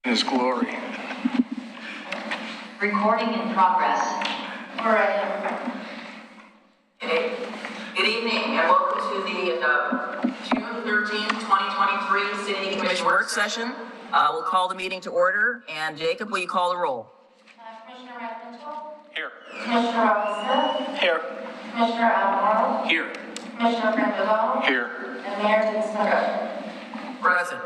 His glory. Recording in progress. All right. Okay. Good evening and welcome to the June 13, 2023 City Commission work session. We'll call the meeting to order. And Jacob, will you call the roll? Commissioner Mitchell? Here. Commissioner Robinson? Here. Commissioner Marl? Here. Commissioner Brandon? Here. And Mayor Dinsmith? Present.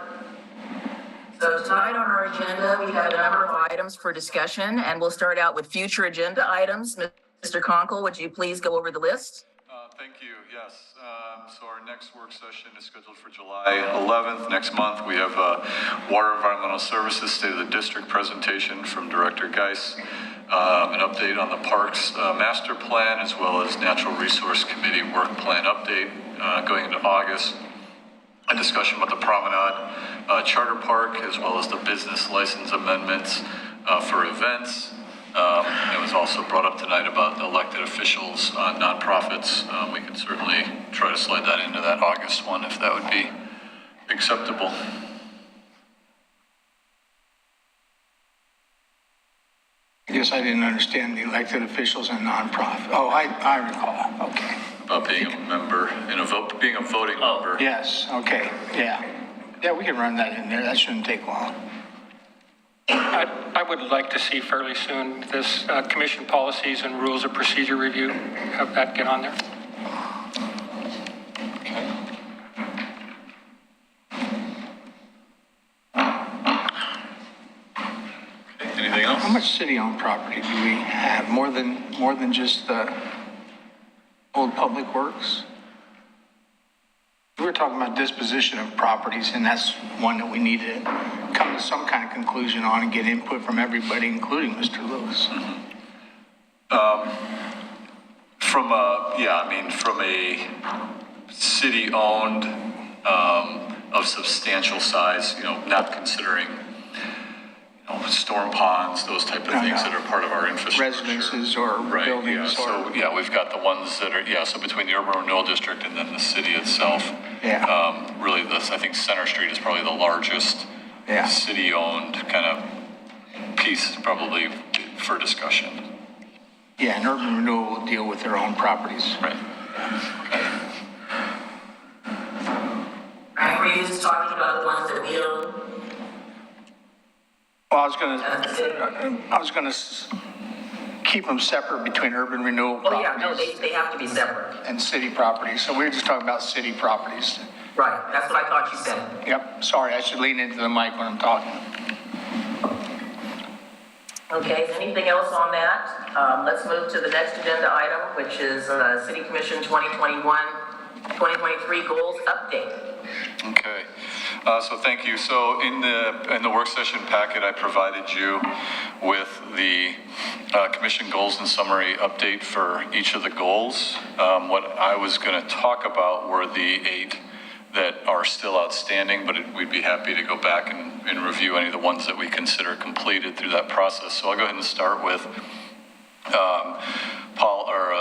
So tonight on our agenda, we have a number of items for discussion, and we'll start out with future agenda items. Mr. Conkle, would you please go over the list? Thank you. Yes. So our next work session is scheduled for July 11th. Next month, we have Water Environmental Services State of the District presentation from Director Geis, an update on the Parks Master Plan, as well as Natural Resource Committee Work Plan update going into August. A discussion about the Promenade Charter Park, as well as the business license amendments for events. It was also brought up tonight about elected officials, nonprofits. We could certainly try to slide that into that August one if that would be acceptable. I guess I didn't understand the elected officials and nonprofit. Oh, I recall. Okay. About being a member in a vote, being a voting member. Yes. Okay. Yeah. Yeah, we can run that in there. That shouldn't take long. I would like to see fairly soon this commission policies and rules of procedure review, have that get on there. Okay. Anything else? How much city-owned property do we have? More than just the old public works? We were talking about disposition of properties, and that's one that we need to come to some kind of conclusion on and get input from everybody, including Mr. Lewis. From a city-owned of substantial size, not considering storm ponds, those type of things that are part of our infrastructure. Residences or right, buildings. Yeah. So we've got the ones that are, so between the urban renewal district and then the city itself. Yeah. Really, I think Center Street is probably the largest city-owned kind of piece, probably for discussion. Yeah, and urban renewal will deal with their own properties. Right. Right, were you just talking about the ones that we own? Well, I was gonna keep them separate between urban renewal Oh, yeah, properties no, they have to be separate. and city properties. So we were just talking about city properties. Right, that's what I thought you said. Yep, sorry, I should lean into the mic when I'm talking. Okay, anything else on that? Let's move to the next agenda item, which is City Commission 2021-2023 Goals Update. Okay, so thank you. So in the work session packet, I provided you with the commission goals and summary update for each of the goals. What I was going to talk about were the 8 that are still outstanding, but we'd be happy to go back and review any of the ones that we consider completed through that process. So I'll go ahead and start with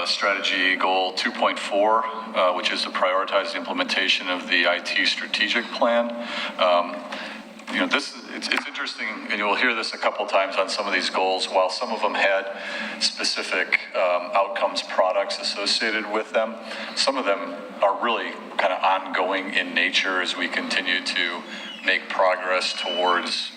strategy goal 2.4, which is to prioritize the implementation of the IT strategic plan. It's interesting, and you'll hear this a couple times on some of these goals. While some of them had specific outcomes products associated with them, some of them are really kind of ongoing in nature as we continue to make progress towards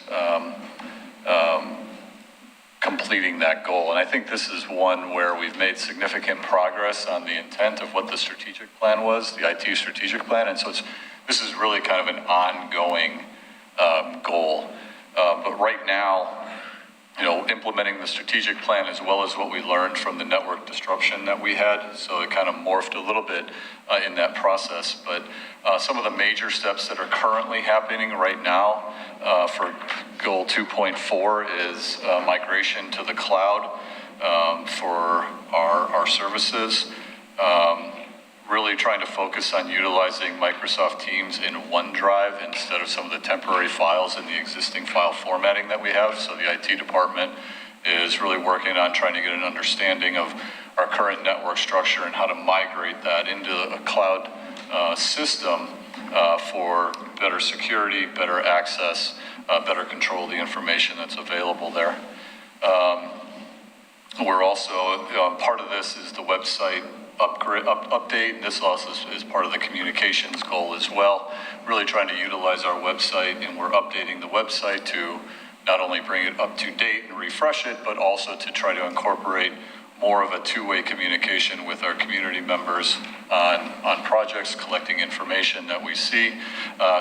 completing that goal. And I think this is one where we've made significant progress on the intent of what the strategic plan was, the IT strategic plan. And so this is really kind of an ongoing goal. But right now, implementing the strategic plan as well as what we learned from the network disruption that we had. So it kind of morphed a little bit in that process. But some of the major steps that are currently happening right now for goal 2.4 is migration to the cloud for our services. Really trying to focus on utilizing Microsoft Teams in OneDrive instead of some of the temporary files in the existing file formatting that we have. So the IT department is really working on trying to get an understanding of our current network structure and how to migrate that into a cloud system for better security, better access, better control of the information that's available there. We're also, part of this is the website update. This also is part of the communications goal as well. Really trying to utilize our website, and we're updating the website to not only bring it up to date and refresh it, but also to try to incorporate more of a two-way communication with our community members on projects, collecting information that we see.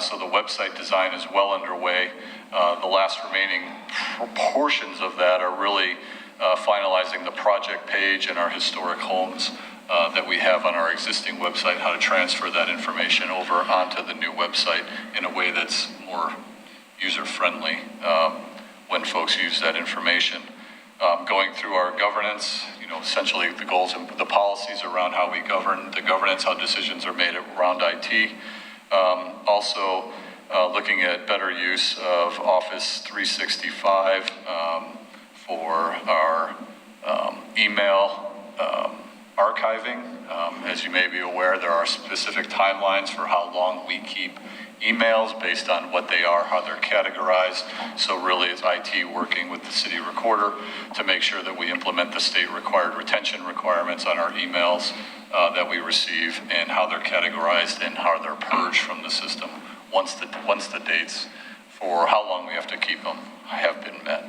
So the website design is well underway. The last remaining portions of that are really finalizing the project page and our historic homes that we have on our existing website, how to transfer that information over onto the new website in a way that's more user-friendly when folks use that information. Going through our governance, essentially the goals and the policies around how we govern, the governance, how decisions are made around IT. Also looking at better use of Office 365 for our email archiving. As you may be aware, there are specific timelines for how long we keep emails based on what they are, how they're categorized. So really it's IT working with the city recorder to make sure that we implement the state required retention requirements on our emails that we receive, and how they're categorized and how they're purged from the system once the dates for how long we have to keep them have been met.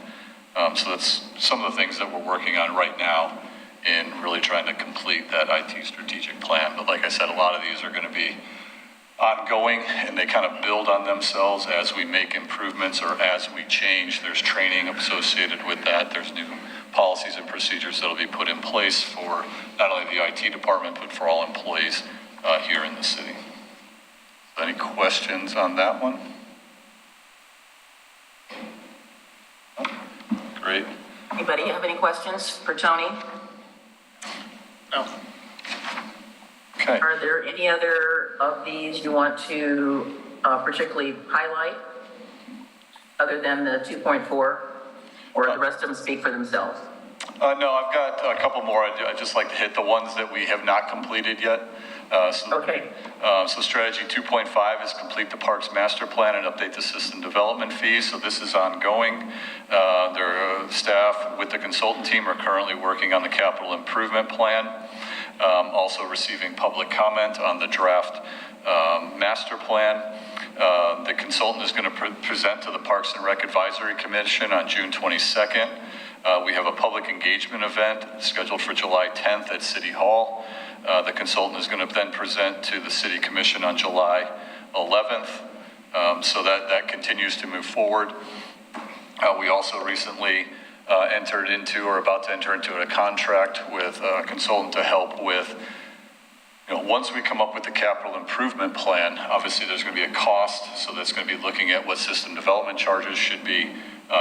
So that's some of the things that we're working on right now in really trying to complete that IT strategic plan. But like I said, a lot of these are going to be ongoing, and they kind of build on themselves as we make improvements or as we change. There's training associated with that. There's new policies and procedures that will be put in place for not only the IT department, but for all employees here in the city. Any questions on that one? Great. Anybody have any questions for Tony? No. Okay. Are there any other of these you want to particularly highlight, other than the 2.4, or the rest of them speak for themselves? No, I've got a couple more. I'd just like to hit the ones that we have not completed yet. Okay. So strategy 2.5 is complete the parks master plan and update the system development fees. So this is ongoing. Their staff with the consultant team are currently working on the capital improvement plan. Also receiving public comment on the draft master plan. The consultant is going to present to the Parks and Rec Advisory Commission on June 22nd. We have a public engagement event scheduled for July 10th at City Hall. The consultant is going to then present to the City Commission on July 11th. So that continues to move forward. We also recently entered into, or about to enter into, a contract with a consultant to help with, once we come up with the capital improvement plan, obviously there's going to be a cost, so that's going to be looking at what system development charges should be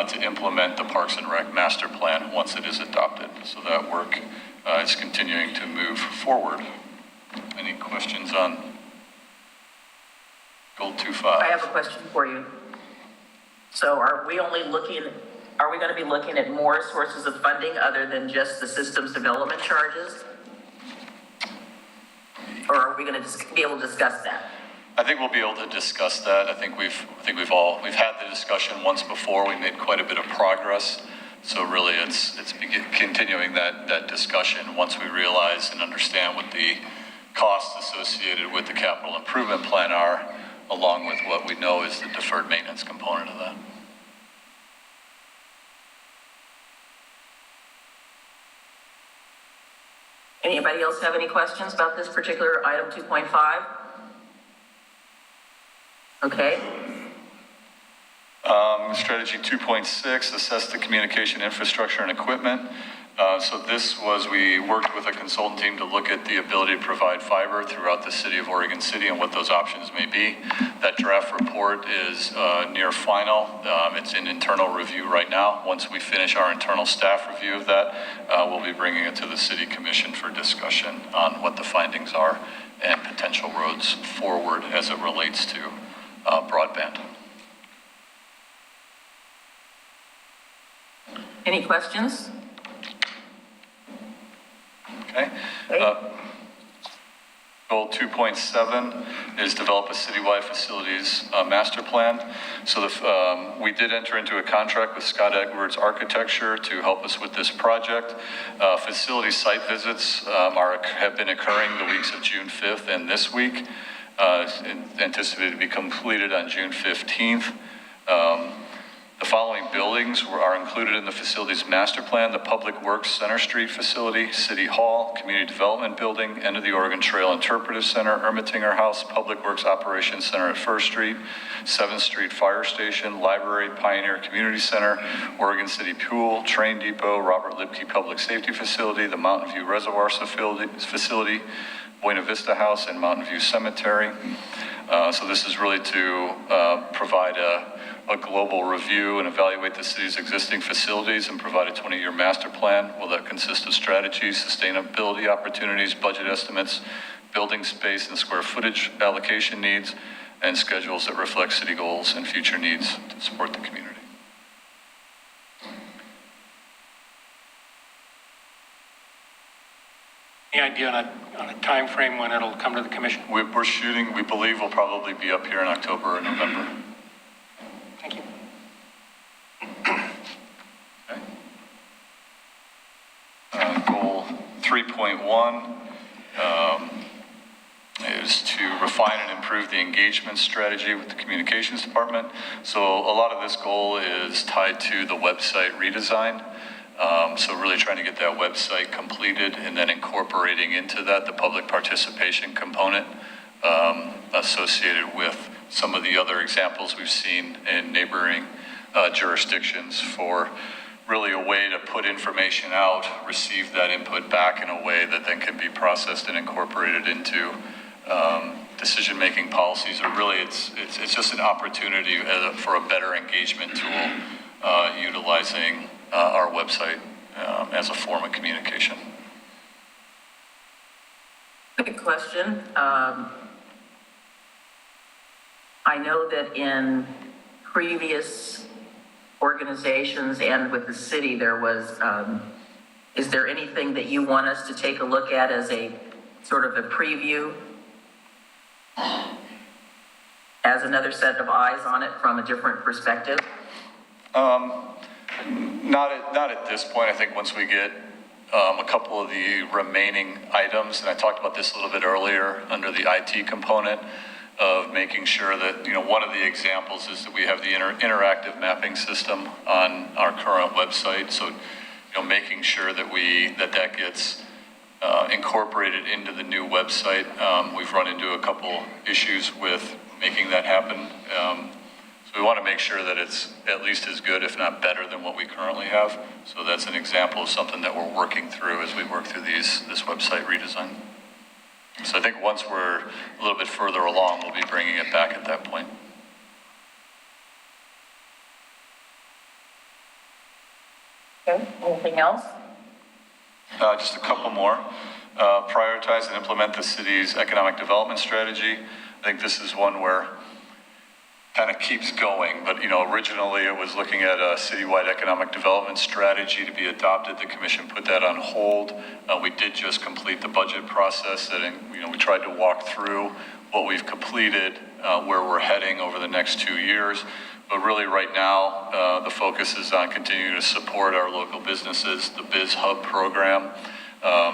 to implement the Parks and Rec master plan once it is adopted. So that work is continuing to move forward. Any questions on Goal 2.5? I have a question for you. So are we going to be looking at more sources of funding other than just the systems development charges? Or are we going to be able to discuss that? I think we'll be able to discuss that. I think we've had the discussion once before. We made quite a bit of progress. So really it's continuing that discussion once we realize and understand what the costs associated with the capital improvement plan are, along with what we know is the deferred maintenance component of that. Anybody else have any questions about this particular item 2.5? Okay. Strategy 2.6, assess the communication infrastructure and equipment. So this was, we worked with a consultant team to look at the ability to provide fiber throughout the city of Oregon City and what those options may be. That draft report is near final. It's in internal review right now. Once we finish our internal staff review of that, we'll be bringing it to the City Commission for discussion on what the findings are and potential roads forward as it relates to broadband. Any questions? Okay. Goal 2.7 is develop a citywide facilities master plan. So we did enter into a contract with Scott Edwards Architecture to help us with this project. Facility site visits have been occurring the weeks of June 5th and this week, anticipated to be completed on June 15th. The following buildings are included in the facilities master plan: the Public Works Center Street facility, City Hall, Community Development Building, End of the Oregon Trail Interpretive Center, Ermitinger House, Public Works Operations Center at First Street, 7th Street Fire Station, Library, Pioneer Community Center, Oregon City Pool, Train Depot, Robert Lipke Public Safety Facility, the Mountain View Reservoir Facility, Buena Vista House, and Mountain View Cemetery. So this is really to provide a global review and evaluate the city's existing facilities and provide a 20-year master plan. Will that consist of strategies, sustainability opportunities, budget estimates, building space and square footage allocation needs, and schedules that reflect city goals and future needs to support the community. Any idea on a time frame when it'll come to the commission? We're shooting, we believe we'll probably be up here in October or November. Thank you. Okay. Goal 3.1 is to refine and improve the engagement strategy with the communications department. So a lot of this goal is tied to the website redesign. So really trying to get that website completed and then incorporating into that the public participation component associated with some of the other examples we've seen in neighboring jurisdictions for really a way to put information out, receive that input back in a way that then can be processed and incorporated into decision-making policies. Or really it's just an opportunity for a better engagement tool utilizing our website as a form of communication. Quick question. I know that in previous organizations and with the city, there was, is there anything that you want us to take a look at as a sort of a preview? As another set of eyes on it from a different perspective? Not at this point. I think once we get a couple of the remaining items, and I talked about this a little bit earlier under the IT component of making sure that, one of the examples is that we have the interactive mapping system on our current website. So, making sure that that gets incorporated into the new website. We've run into a couple issues with making that happen. So we want to make sure that it's at least as good, if not better, than what we currently have. So that's an example of something that we're working through as we work through this website redesign. So I think once we're a little bit further along, we'll be bringing it back at that point. Okay, anything else? Just a couple more. Prioritize and implement the city's economic development strategy. I think this is one where kind of keeps going, but originally it was looking at a citywide economic development strategy to be adopted. The commission put that on hold. We did just complete the budget process, and we tried to walk through what we've completed, where we're heading over the next 2 years. But really right now, the focus is on continuing to support our local businesses, the Biz Hub program,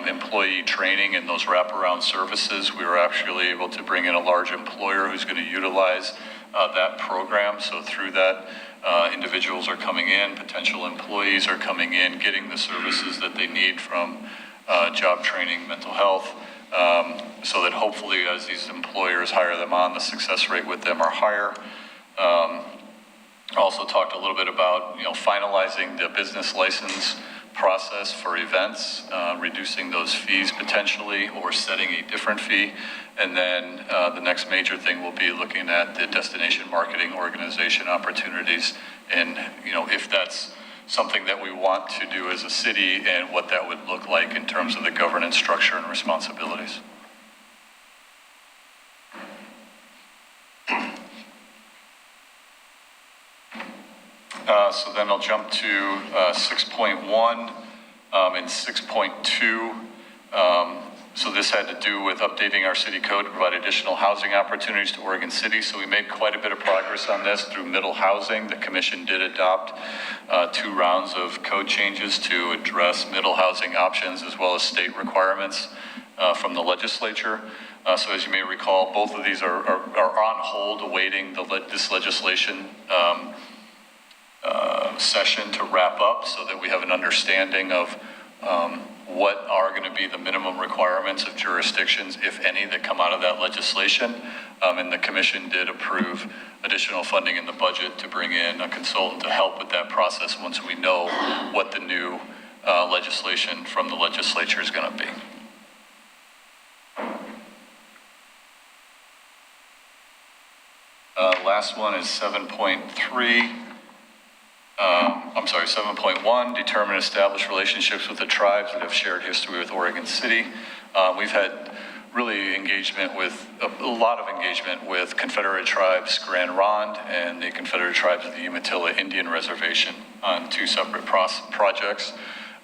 employee training and those wraparound services. We were actually able to bring in a large employer who's going to utilize that program. So through that, individuals are coming in, potential employees are coming in, getting the services that they need from job training, mental health, so that hopefully as these employers hire them on, the success rate with them are higher. Also talked a little bit about finalizing the business license process for events, reducing those fees potentially or setting a different fee. And then the next major thing will be looking at the destination marketing organization opportunities and if that's something that we want to do as a city and what that would look like in terms of the governance structure and responsibilities. So then I'll jump to 6.1 and 6.2. So this had to do with updating our city code to provide additional housing opportunities to Oregon City. So we made quite a bit of progress on this through middle housing. The commission did adopt 2 rounds of code changes to address middle housing options as well as state requirements from the legislature. So as you may recall, both of these are on hold awaiting this legislation session to wrap up so that we have an understanding of what are going to be the minimum requirements of jurisdictions, if any, that come out of that legislation. And the commission did approve additional funding in the budget to bring in a consultant to help with that process once we know what the new legislation from the legislature is going to be. Last one is 7.3. 7.1, determine and establish relationships with the tribes that have shared history with Oregon City. We've had really a lot of engagement with Confederate Tribes Grand Ronde and the Confederate Tribes of the Umatilla Indian Reservation on 2 separate projects.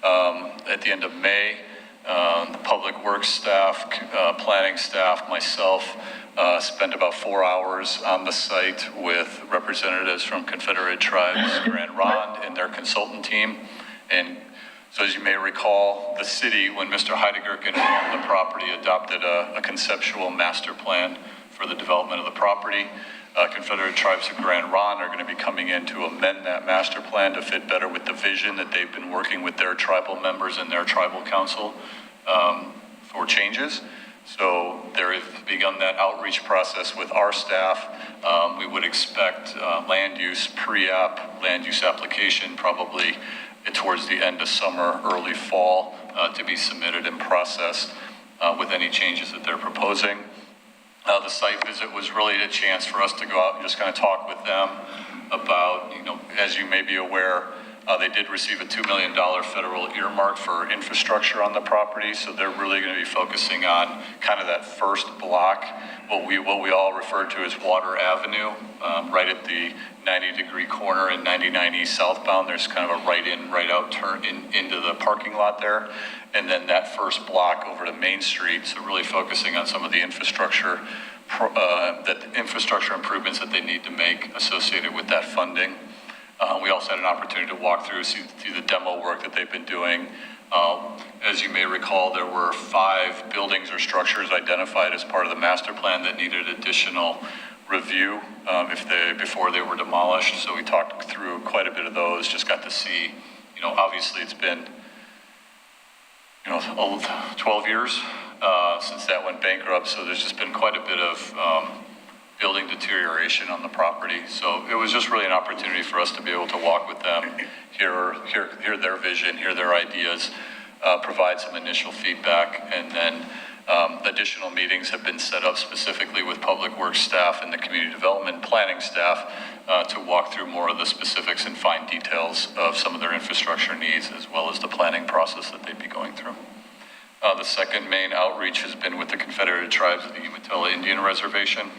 At the end of May, the Public Works staff, planning staff, myself, spent about 4 hours on the site with representatives from Confederate Tribes Grand Ronde and their consultant team. And so as you may recall, the city, when Mr. Heidegger owned the property, adopted a conceptual master plan for the development of the property. Confederate Tribes of Grand Ronde are going to be coming in to amend that master plan to fit better with the vision that they've been working with their tribal members and their tribal council for changes. So there has begun that outreach process with our staff. We would expect land use pre-app, land use application probably towards the end of summer, early fall to be submitted and processed with any changes that they're proposing. The site visit was really a chance for us to go out and just kind of talk with them about, as you may be aware, they did receive a $2 million federal earmark for infrastructure on the property, so they're really going to be focusing on kind of that first block, what we all refer to as Water Avenue, right at the 90-degree corner in 99 East southbound. There's kind of a right-in, right-out turn into the parking lot there, and then that first block over to Main Street, so really focusing on some of the infrastructure infrastructure improvements that they need to make associated with that funding. We also had an opportunity to walk through the demo work that they've been doing. As you may recall, there were 5 buildings or structures identified as part of the master plan that needed additional review before they were demolished. So we talked through quite a bit of those, just got to see, obviously it's been 12 years since that went bankrupt. So there's just been quite a bit of building deterioration on the property. So it was just really an opportunity for us to be able to walk with them, hear their vision, hear their ideas, provide some initial feedback, and then additional meetings have been set up specifically with Public Works staff and the community development planning staff to walk through more of the specifics and fine details of some of their infrastructure needs, as well as the planning process that they'd be going through. The second main outreach has been with the Confederate Tribes of the Umatilla Indian Reservation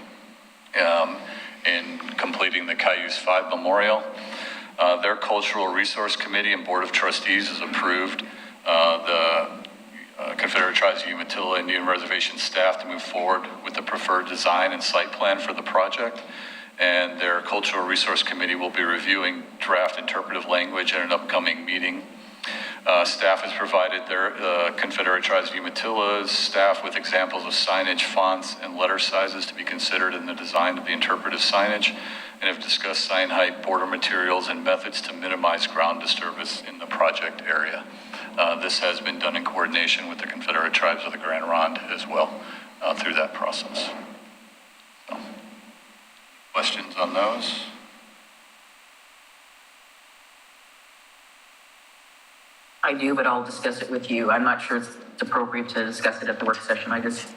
in completing the Cayuse 5 Memorial. Their Cultural Resource Committee and Board of Trustees has approved the Confederate Tribes of Umatilla Indian Reservation staff to move forward with the preferred design and site plan for the project. And their Cultural Resource Committee will be reviewing draft interpretive language at an upcoming meeting. Staff has provided their Confederate Tribes of Umatilla's staff with examples of signage, fonts, and letter sizes to be considered in the design of the interpretive signage, and have discussed sign height, border materials, and methods to minimize ground disturbance in the project area. This has been done in coordination with the Confederate Tribes of the Grand Ronde as well through that process. So, questions on those? I do, but I'll discuss it with you. I'm not sure it's appropriate to discuss it at the work session. I'm just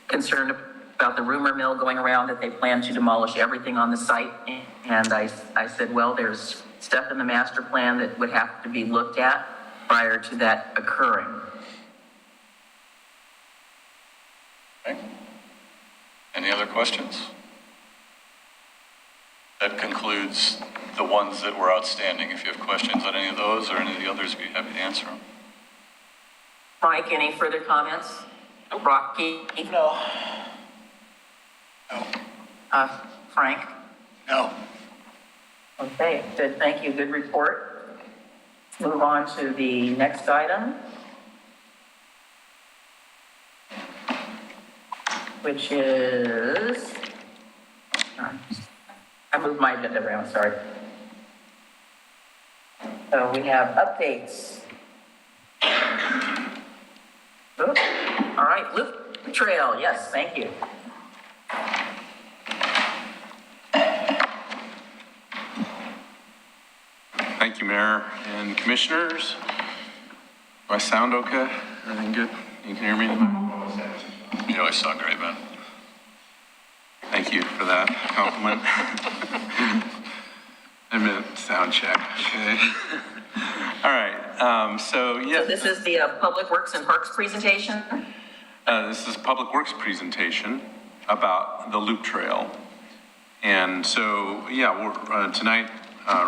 concerned about the rumor mill going around that they plan to demolish everything on the site. And I said, well, there's stuff in the master plan that would have to be looked at prior to that occurring. Okay. Any other questions? That concludes the ones that were outstanding. If you have questions on any of those or any of the others, we'd be happy to answer them. Mike, any further comments? Rocky? No. No. Frank? No. Okay, good, thank you, good report. Let's move on to the next item, which is, I moved my agenda around, sorry. So we have updates. Oops. All right, Loop Trail, yes, thank you. Thank you, Mayor and Commissioners. Do I sound okay? Everything good? You can hear me? You always sound great, man. Thank you for that compliment. I meant sound check, okay? All right, so yeah. So this is the Public Works and Parks presentation. This is a Public Works presentation about the Loop Trail. And so, yeah, we're, tonight,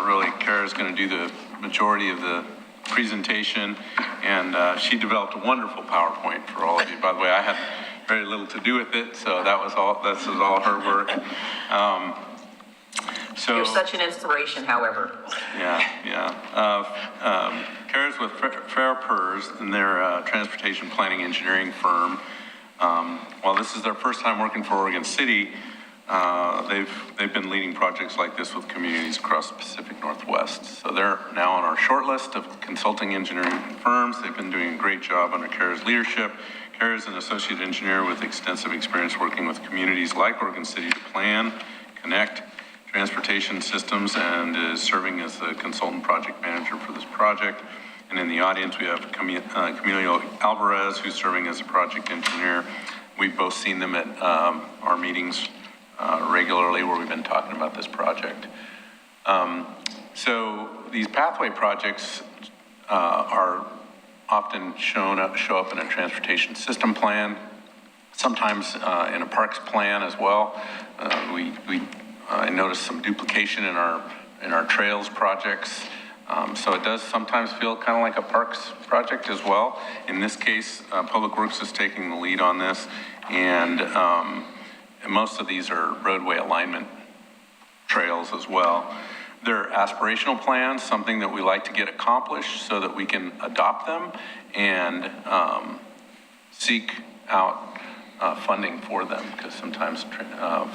really, Kara's going to do the majority of the presentation, and she developed a wonderful PowerPoint for all of you. By the way, I had very little to do with it, so this was all her work. You're such an inspiration, however. Yeah. Kara's with Fair Pers, and they're a transportation planning engineering firm. While this is their first time working for Oregon City, they've been leading projects like this with communities across the Pacific Northwest. So they're now on our short list of consulting engineering firms. They've been doing a great job under Kara's leadership. Kara is an associate engineer with extensive experience working with communities like Oregon City to plan, connect transportation systems, and is serving as the consultant project manager for this project. And in the audience, we have Camilo Alvarez, who's serving as a project engineer. We've both seen them at our meetings regularly where we've been talking about this project. So these pathway projects are often show up in a transportation system plan, sometimes in a parks plan as well. I noticed some duplication in our trails projects. So it does sometimes feel kind of like a parks project as well. In this case, Public Works is taking the lead on this, and most of these are roadway alignment trails as well. They're aspirational plans, something that we like to get accomplished so that we can adopt them and seek out funding for them, because sometimes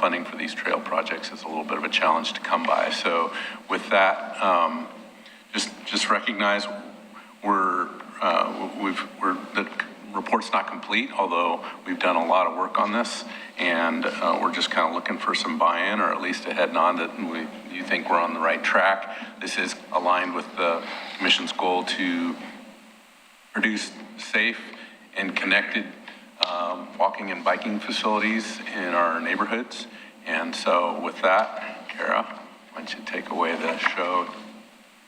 funding for these trail projects is a little bit of a challenge to come by. So with that, just recognize the report's not complete, although we've done a lot of work on this, and we're just kind of looking for some buy-in, or at least a head nod that you think we're on the right track. This is aligned with the Commission's goal to produce safe and connected walking and biking facilities in our neighborhoods. And so with that, Kara, why don't you take away the show?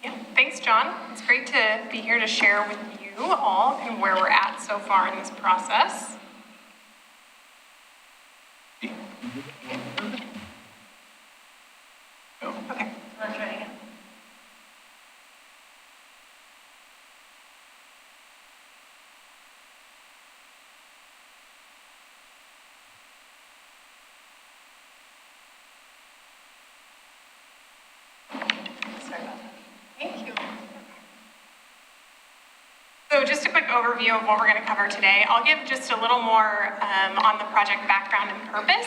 Yeah, thanks, John. It's great to be here to share with you all and where we're at so far in this process. Go. Okay. Let's try again. Sorry about that. Thank you. So just a quick overview of what we're going to cover today. I'll give just a little more on the project background and purpose.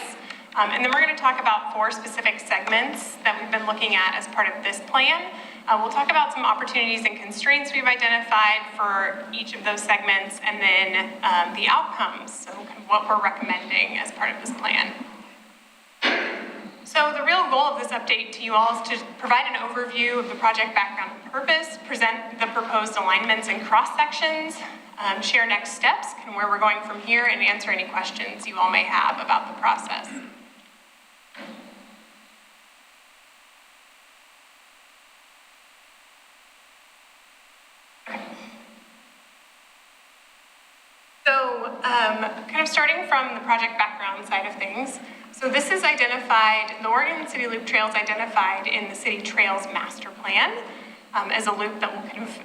And then we're going to talk about 4 specific segments that we've been looking at as part of this plan. We'll talk about some opportunities and constraints we've identified for each of those segments, and then the outcomes, so kind of what we're recommending as part of this plan. So the real goal of this update to you all is to provide an overview of the project background and purpose, present the proposed alignments and cross-sections, share next steps and where we're going from here, and answer any questions you all may have about the process. So kind of starting from the project background side of things. So this is identified, the Oregon City Loop Trail is identified in the City Trails Master Plan as a loop that will kind of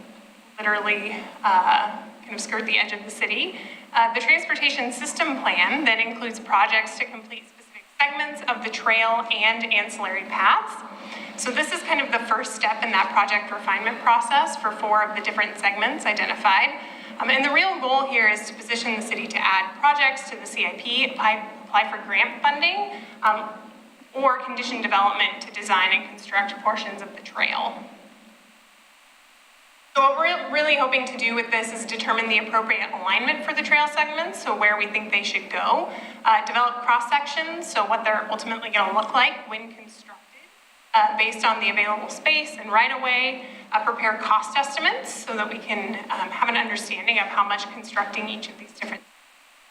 literally kind of skirt the edge of the city. The transportation system plan then includes projects to complete specific segments of the trail and ancillary paths. So this is kind of the first step in that project refinement process for 4 of the different segments identified. And the real goal here is to position the city to add projects to the CIP, apply for grant funding, or condition development to design and construct portions of the trail. So what we're really hoping to do with this is determine the appropriate alignment for the trail segments, so where we think they should go, develop cross-sections, so what they're ultimately going to look like when constructed, based on the available space and right-of-way, prepare cost estimates so that we can have an understanding of how much constructing each of these different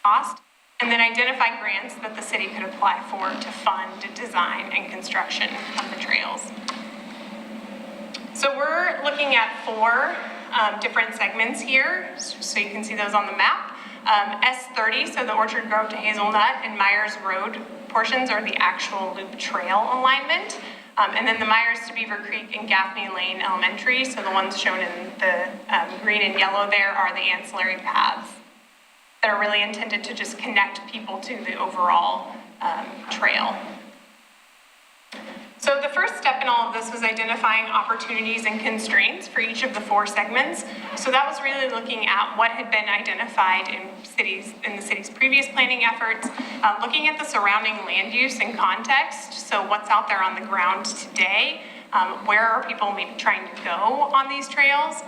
costs, and then identify grants that the city could apply for to fund design and construction of the trails. So we're looking at 4 different segments here, so you can see those on the map. S30, so the Orchard Grove to Hazelnut and Myers Road portions are the actual loop trail alignment. And then the Myers to Beaver Creek and Gaffney Lane Elementary, so the ones shown in the green and yellow there are the ancillary paths that are really intended to just connect people to the overall trail. So the first step in all of this was identifying opportunities and constraints for each of the 4 segments. So that was really looking at what had been identified in the city's previous planning efforts, looking at the surrounding land use and context. So what's out there on the ground today? Where are people maybe trying to go on these trails?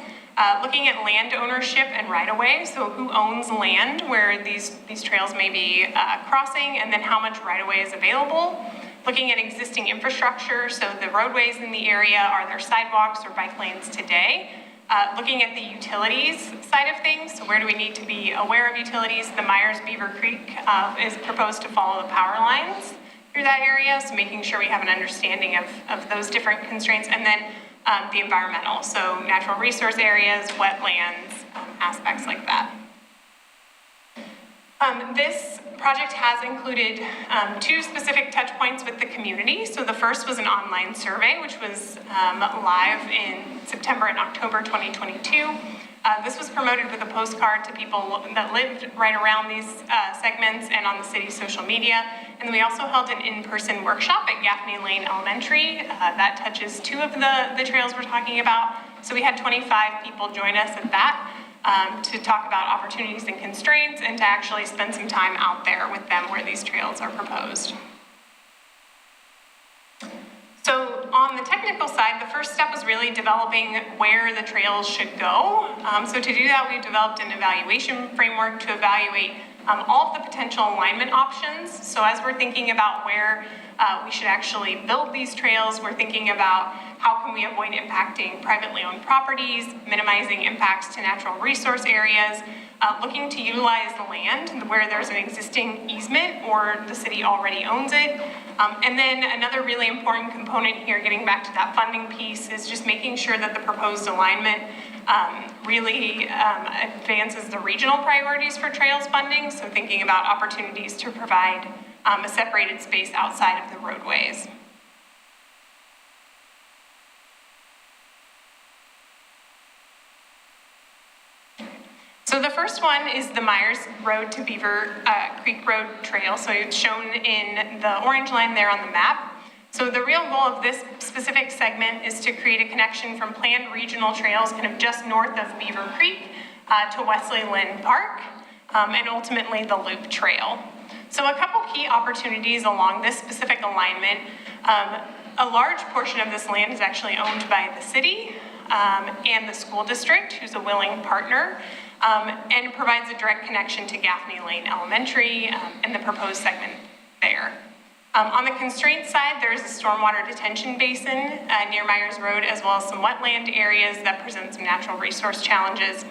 Looking at land ownership and right-of-way, so who owns land where these trails may be crossing, and then how much right-of-way is available. Looking at existing infrastructure, so the roadways in the area, are there sidewalks or bike lanes today? Looking at the utilities side of things, so where do we need to be aware of utilities? The Myers Beaver Creek is proposed to follow the power lines through that area, so making sure we have an understanding of those different constraints, and then the environmental, so natural resource areas, wetlands, aspects like that. This project has included 2 specific touch points with the community. So the first was an online survey, which was live in September and October 2022. This was promoted with a postcard to people that lived right around these segments and on the city's social media. And then we also held an in-person workshop at Gaffney Lane Elementary. That touches 2 of the trails we're talking about. So we had 25 people join us at that. To talk about opportunities and constraints and to actually spend some time out there with them where these trails are proposed. So on the technical side, the first step was really developing where the trails should go. So to do that, we developed an evaluation framework to evaluate all of the potential alignment options. So as we're thinking about where we should actually build these trails, we're thinking about how can we avoid impacting privately owned properties, minimizing impacts to natural resource areas, looking to utilize the land where there's an existing easement or the city already owns it. And then another really important component here, getting back to that funding piece, is just making sure that the proposed alignment really advances the regional priorities for trails funding. So thinking about opportunities to provide a separated space outside of the roadways. So the first one is the Myers Road to Beaver Creek Road Trail. So it's shown in the orange line there on the map. So the real goal of this specific segment is to create a connection from planned regional trails kind of just north of Beaver Creek to Wesley Lynn Park and ultimately the Loop Trail. So a couple key opportunities along this specific alignment. A large portion of this land is actually owned by the city and the school district, who's a willing partner, and provides a direct connection to Gaffney Lane Elementary and the proposed segment there. On the constraint side, there's a stormwater detention basin near Myers Road, as well as some wetland areas that present some natural resource challenges.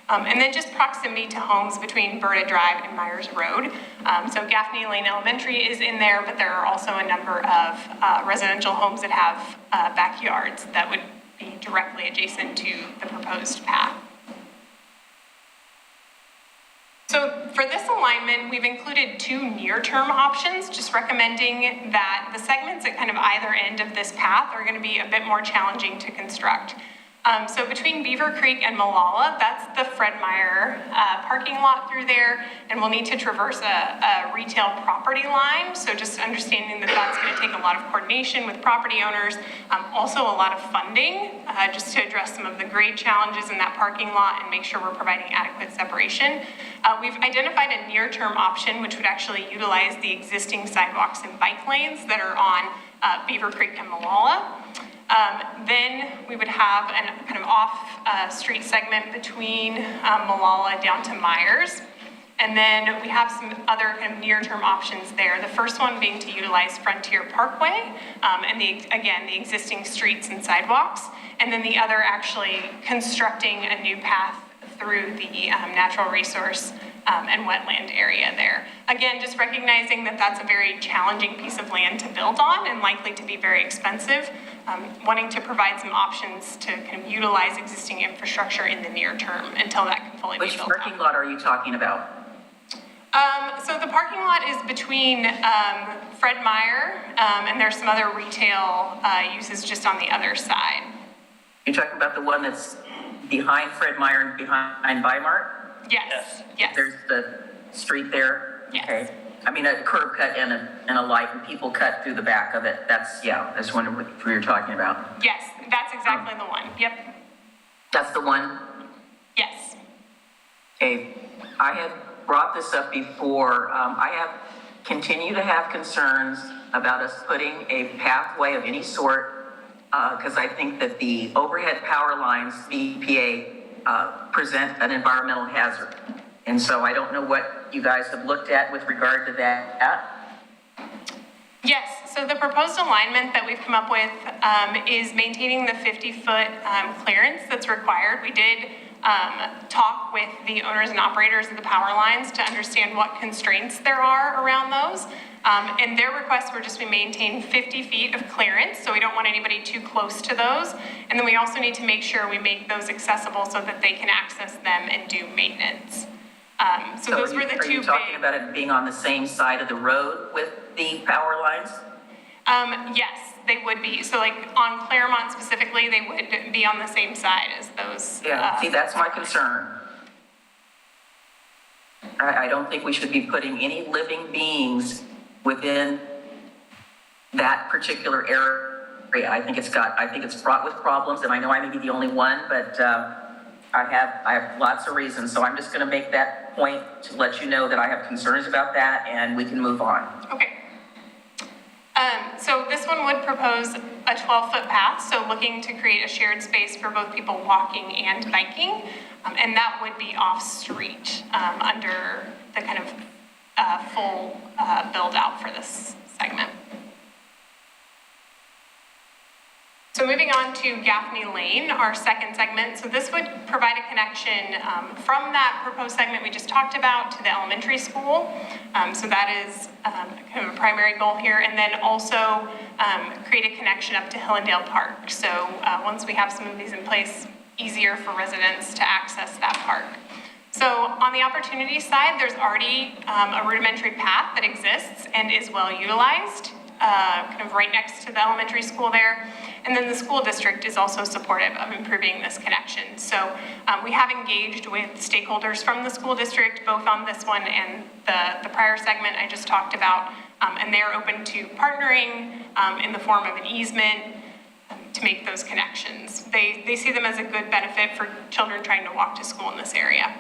And then just proximity to homes between Berta Drive and Myers Road. So Gaffney Lane Elementary is in there, but there are also a number of residential homes that have backyards that would be directly adjacent to the proposed path. So for this alignment, we've included 2 near-term options, just recommending that the segments at kind of either end of this path are going to be a bit more challenging to construct. So between Beaver Creek and Malala, that's the Fred Meyer parking lot through there, and we'll need to traverse a retail property line. So just understanding that that's going to take a lot of coordination with property owners, also a lot of funding, just to address some of the grade challenges in that parking lot and make sure we're providing adequate separation. We've identified a near-term option, which would actually utilize the existing sidewalks and bike lanes that are on Beaver Creek and Malala. Then we would have a kind of off-street segment between Malala down to Myers. And then we have some other kind of near-term options there. The first one being to utilize Frontier Parkway and again, the existing streets and sidewalks. And then the other actually constructing a new path through the natural resource and wetland area there. Again, just recognizing that that's a very challenging piece of land to build on and likely to be very expensive. Wanting to provide some options to kind of utilize existing infrastructure in the near term until that can fully be Which built parking out. lot are you talking about? So the parking lot is between Fred Meyer and there's some other retail uses just on the other side. You're talking about the one that's behind Fred Meyer and behind Weimar? Yes, yes. There's the street there? Yes. Okay. I mean, a curb cut and a light, and people cut through the back of it. That's what you're talking about. Yes, that's exactly the one. Yep. That's the one? Yes. Okay. I had brought this up before. Continue to have concerns about us putting a pathway of any sort, because I think that the overhead power lines, the EPA, present an environmental hazard. And so I don't know what you guys have looked at with regard to that. Yes, so the proposed alignment that we've come up with is maintaining the 50-foot clearance that's required. We did talk with the owners and operators of the power lines to understand what constraints there are around those. And their requests were just to maintain 50 feet of clearance, so we don't want anybody too close to those. And then we also need to make sure we make those accessible so that they can access them and do maintenance. So those were the two big. Are you talking about it being on the same side of the road with the power lines? Yes, they would be. So like on Claremont specifically, they would be on the same side as those. Yeah, see, that's my concern. I don't think we should be putting any living beings within that particular area. I think it's fraught with problems, and I know I may be the only one, but I have lots of reasons. So I'm just going to make that point to let you know that I have concerns about that, and we can move on. Okay. So this one would propose a 12-foot path, so looking to create a shared space for both people walking and biking, and that would be off-street under the kind of full build-out for this segment. So moving on to Gaffney Lane, our second segment. So this would provide a connection from that proposed segment we just talked about to the elementary school. So that is kind of a primary goal here. And then also create a connection up to Hillendale Park. So once we have some of these in place, easier for residents to access that park. So on the opportunity side, there's already a rudimentary path that exists and is well utilized, kind of right next to the elementary school there. And then the school district is also supportive of improving this connection. So we have engaged with stakeholders from the school district, both on this one and the prior segment I just talked about, and they're open to partnering in the form of an easement to make those connections. They see them as a good benefit for children trying to walk to school in this area.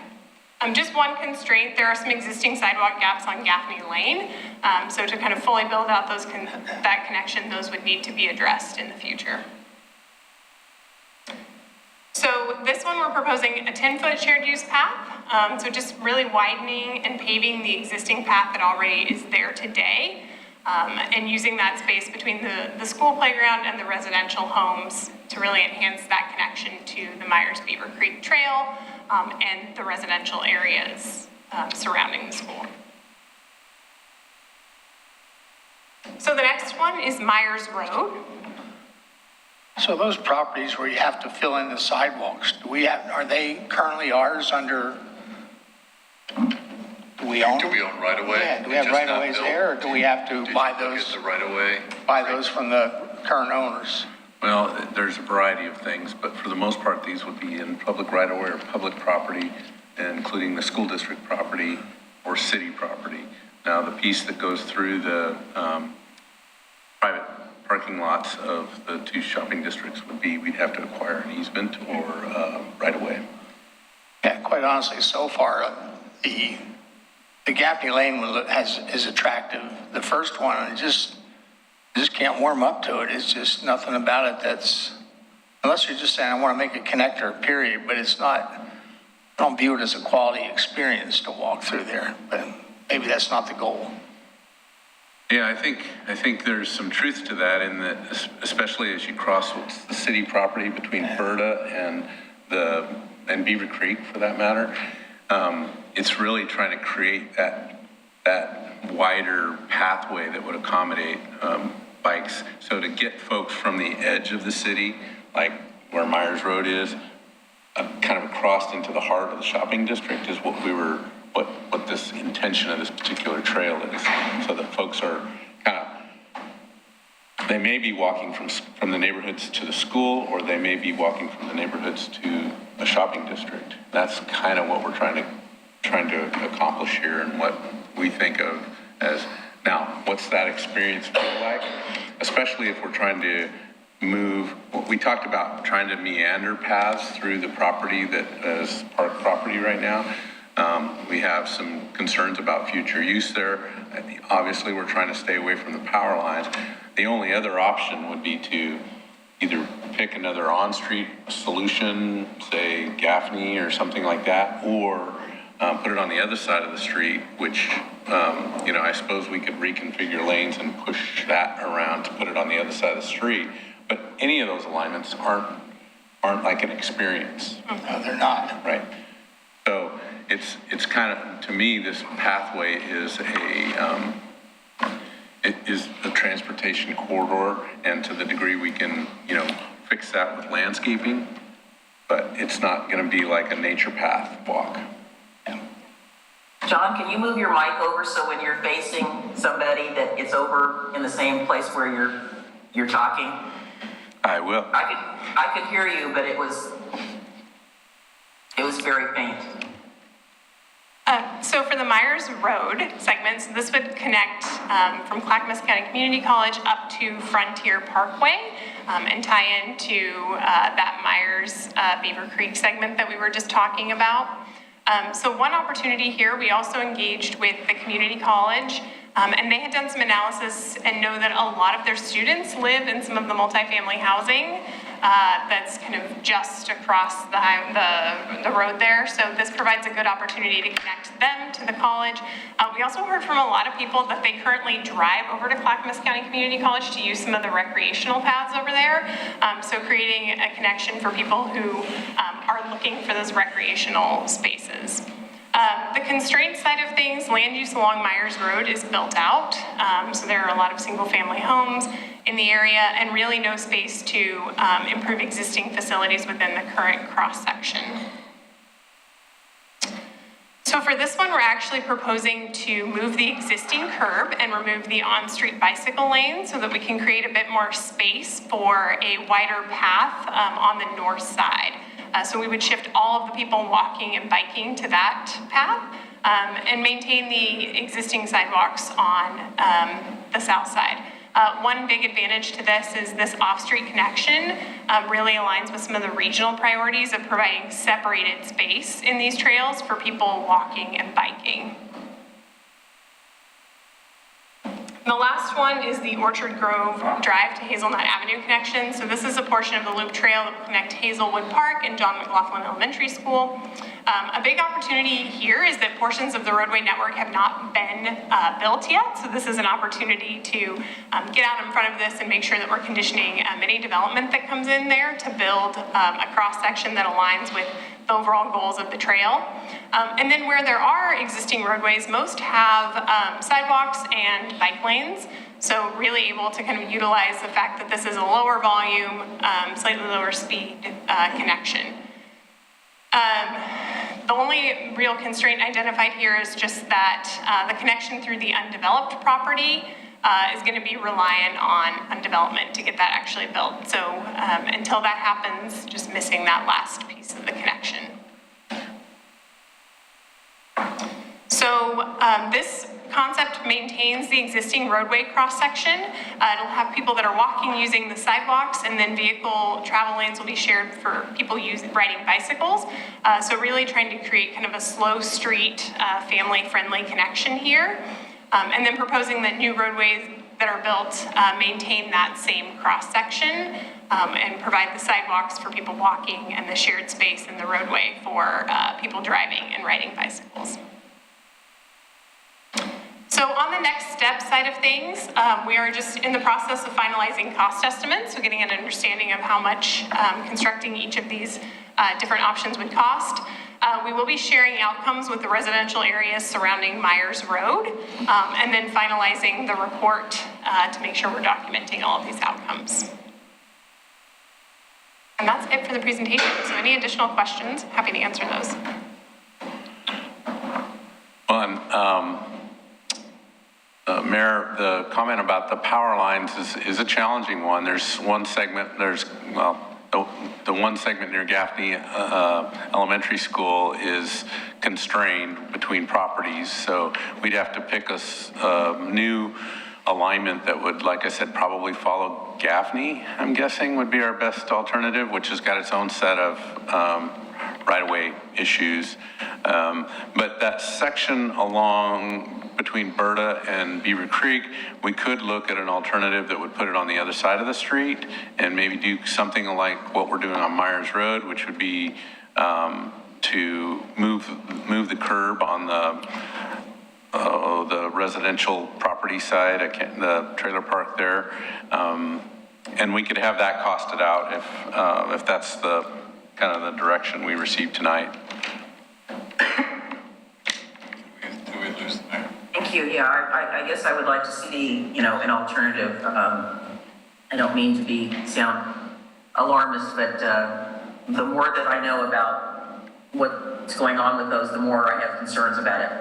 Just one constraint, there are some existing sidewalk gaps on Gaffney Lane. So to kind of fully build out that connection, those would need to be addressed in the future. So this one, we're proposing a 10-foot shared use path. So just really widening and paving the existing path that already is there today, and using that space between the school playground and the residential homes to really enhance that connection to the Myers Beaver Creek Trail, and the residential areas surrounding the school. So the next one is Myers Road. So those properties where you have to fill in the sidewalks, are they currently ours under, do we own? Do we own right away? Yeah, do we have right of ways there, or do we have to buy those? Did you look at the right of way? Buy those from the current owners? Well, there's a variety of things, but for the most part, these would be in public right-of-way or public property, including the school district property or city property. Now, the piece that goes through the private parking lots of the two shopping districts would be, we'd have to acquire an easement or right-of-way. Yeah, quite honestly, so far, the Gaffney Lane is attractive. The first one, I just can't warm up to it. It's just nothing about it that's, unless you're just saying, I want to make a connector, period, but it's not, I don't view it as a quality experience to walk through there, but maybe that's not the goal. Yeah, I think there's some truth to that in that, especially as you cross the city property between Berta and Beaver Creek, for that matter. It's really trying to create that wider pathway that would accommodate bikes. So to get folks from the edge of the city, like where Myers Road is, kind of across into the heart of the shopping district is what this intention of this particular trail is. So that folks are they may be walking from the neighborhoods to the school, or they may be walking from the neighborhoods to a shopping district. That's kind of what we're trying to accomplish here, and what we think of as, now, what's that experience feel like? Especially if we're trying to move, we talked about trying to meander paths through the property that is park property right now. We have some concerns about future use there. Obviously, we're trying to stay away from the power lines. The only other option would be to either pick another on-street solution, say Gaffney or something like that, or put it on the other side of the street, which, I suppose we could reconfigure lanes and push that around to put it on the other side of the street. But any of those alignments aren't like an experience. No, they're not. Right. So it's kind of, to me, this pathway is it is a transportation corridor, and to the degree we can, fix that with landscaping, but it's not going to be like a nature path walk. John, can you move your mic over so when you're facing somebody that it's over in the same place where you're talking? I will. I could hear you, but it was very faint. So for the Myers Road segments, this would connect from Clackamas County Community College up to Frontier Parkway and tie into that Myers Beaver Creek segment that we were just talking about. So one opportunity here, we also engaged with the community college, and they had done some analysis and know that a lot of their students live in some of the multifamily housing that's kind of just across the road there. So this provides a good opportunity to connect them to the college. We also heard from a lot of people that they currently drive over to Clackamas County Community College to use some of the recreational paths over there. So creating a connection for people who are looking for those recreational spaces. The constraint side of things, land use along Myers Road is built out. So there are a lot of single-family homes in the area and really no space to improve existing facilities within the current cross-section. So for this one, we're actually proposing to move the existing curb and remove the on-street bicycle lane so that we can create a bit more space for a wider path on the north side. So we would shift all of the people walking and biking to that path and maintain the existing sidewalks on the south side. One big advantage to this is this off-street connection really aligns with some of the regional priorities of providing separated space in these trails for people walking and biking. The last one is the Orchard Grove Drive to Hazelnut Avenue connection. So this is a portion of the loop trail that will connect Hazelwood Park and John McLaughlin Elementary School. A big opportunity here is that portions of the roadway network have not been built yet. So this is an opportunity to get out in front of this and make sure that we're conditioning any development that comes in there to build a cross-section that aligns with the overall goals of the trail. And then where there are existing roadways, most have sidewalks and bike lanes. So really able to kind of utilize the fact that this is a lower volume, slightly lower speed connection. The only real constraint identified here is just that the connection through the undeveloped property is going to be reliant on development to get that actually built. So until that happens, just missing that last piece of the connection. So this concept maintains the existing roadway cross-section. It'll have people that are walking using the sidewalks, and then vehicle travel lanes will be shared for people riding bicycles. So really trying to create kind of a slow street, family-friendly connection here. And then proposing that new roadways that are built maintain that same cross-section and provide the sidewalks for people walking and the shared space in the roadway for people driving and riding bicycles. So on the next step side of things, we are just in the process of finalizing cost estimates, so getting an understanding of how much constructing each of these different options would cost. We will be sharing outcomes with the residential areas surrounding Myers Road, and then finalizing the report to make sure we're documenting all of these outcomes. And that's it for the presentation. So any additional questions, happy to answer those. Mayor, the comment about the power lines is a challenging one. There's one segment, the one segment near Gaffney Elementary School is constrained between properties. So we'd have to pick a new alignment that would, like I said, probably follow Gaffney, I'm guessing, would be our best alternative, which has got its own set of right-of-way issues. But that section along between Berta and Beaver Creek, we could look at an alternative that would put it on the other side of the street and maybe do something like what we're doing on Myers Road, which would be to move the curb on the residential property side, the trailer park there. And we could have that costed out if that's the kind of the direction we received tonight. Do we lose there? Thank you. Yeah, I guess I would like to see, an alternative. I don't mean to sound alarmist, but the more that I know about what's going on with those, the more I have concerns about it.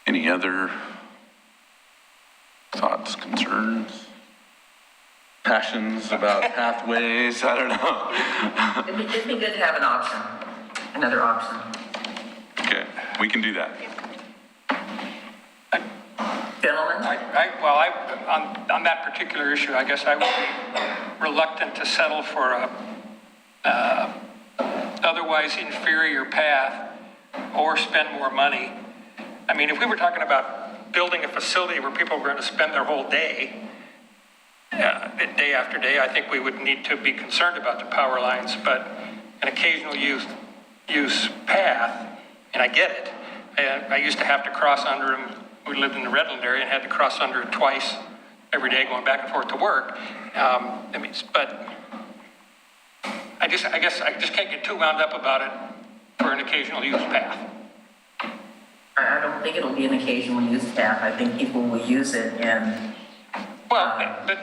Any other thoughts, concerns, passions about pathways? I don't know. It'd be good to have an option, another option. Okay, we can do that. Gentlemen? On that particular issue, I guess I would be reluctant to settle for a otherwise inferior path or spend more money. I mean, if we were talking about building a facility where people were going to spend their whole day, day after day, I think we would need to be concerned about the power lines, but an occasional use path, and I get it. I used to have to cross under them. We lived in the Redland area and had to cross under it twice every day going back and forth to work. But I guess I just can't get too wound up about it for an occasional use path. I don't think it'll be an occasional use path. I think people will use it, and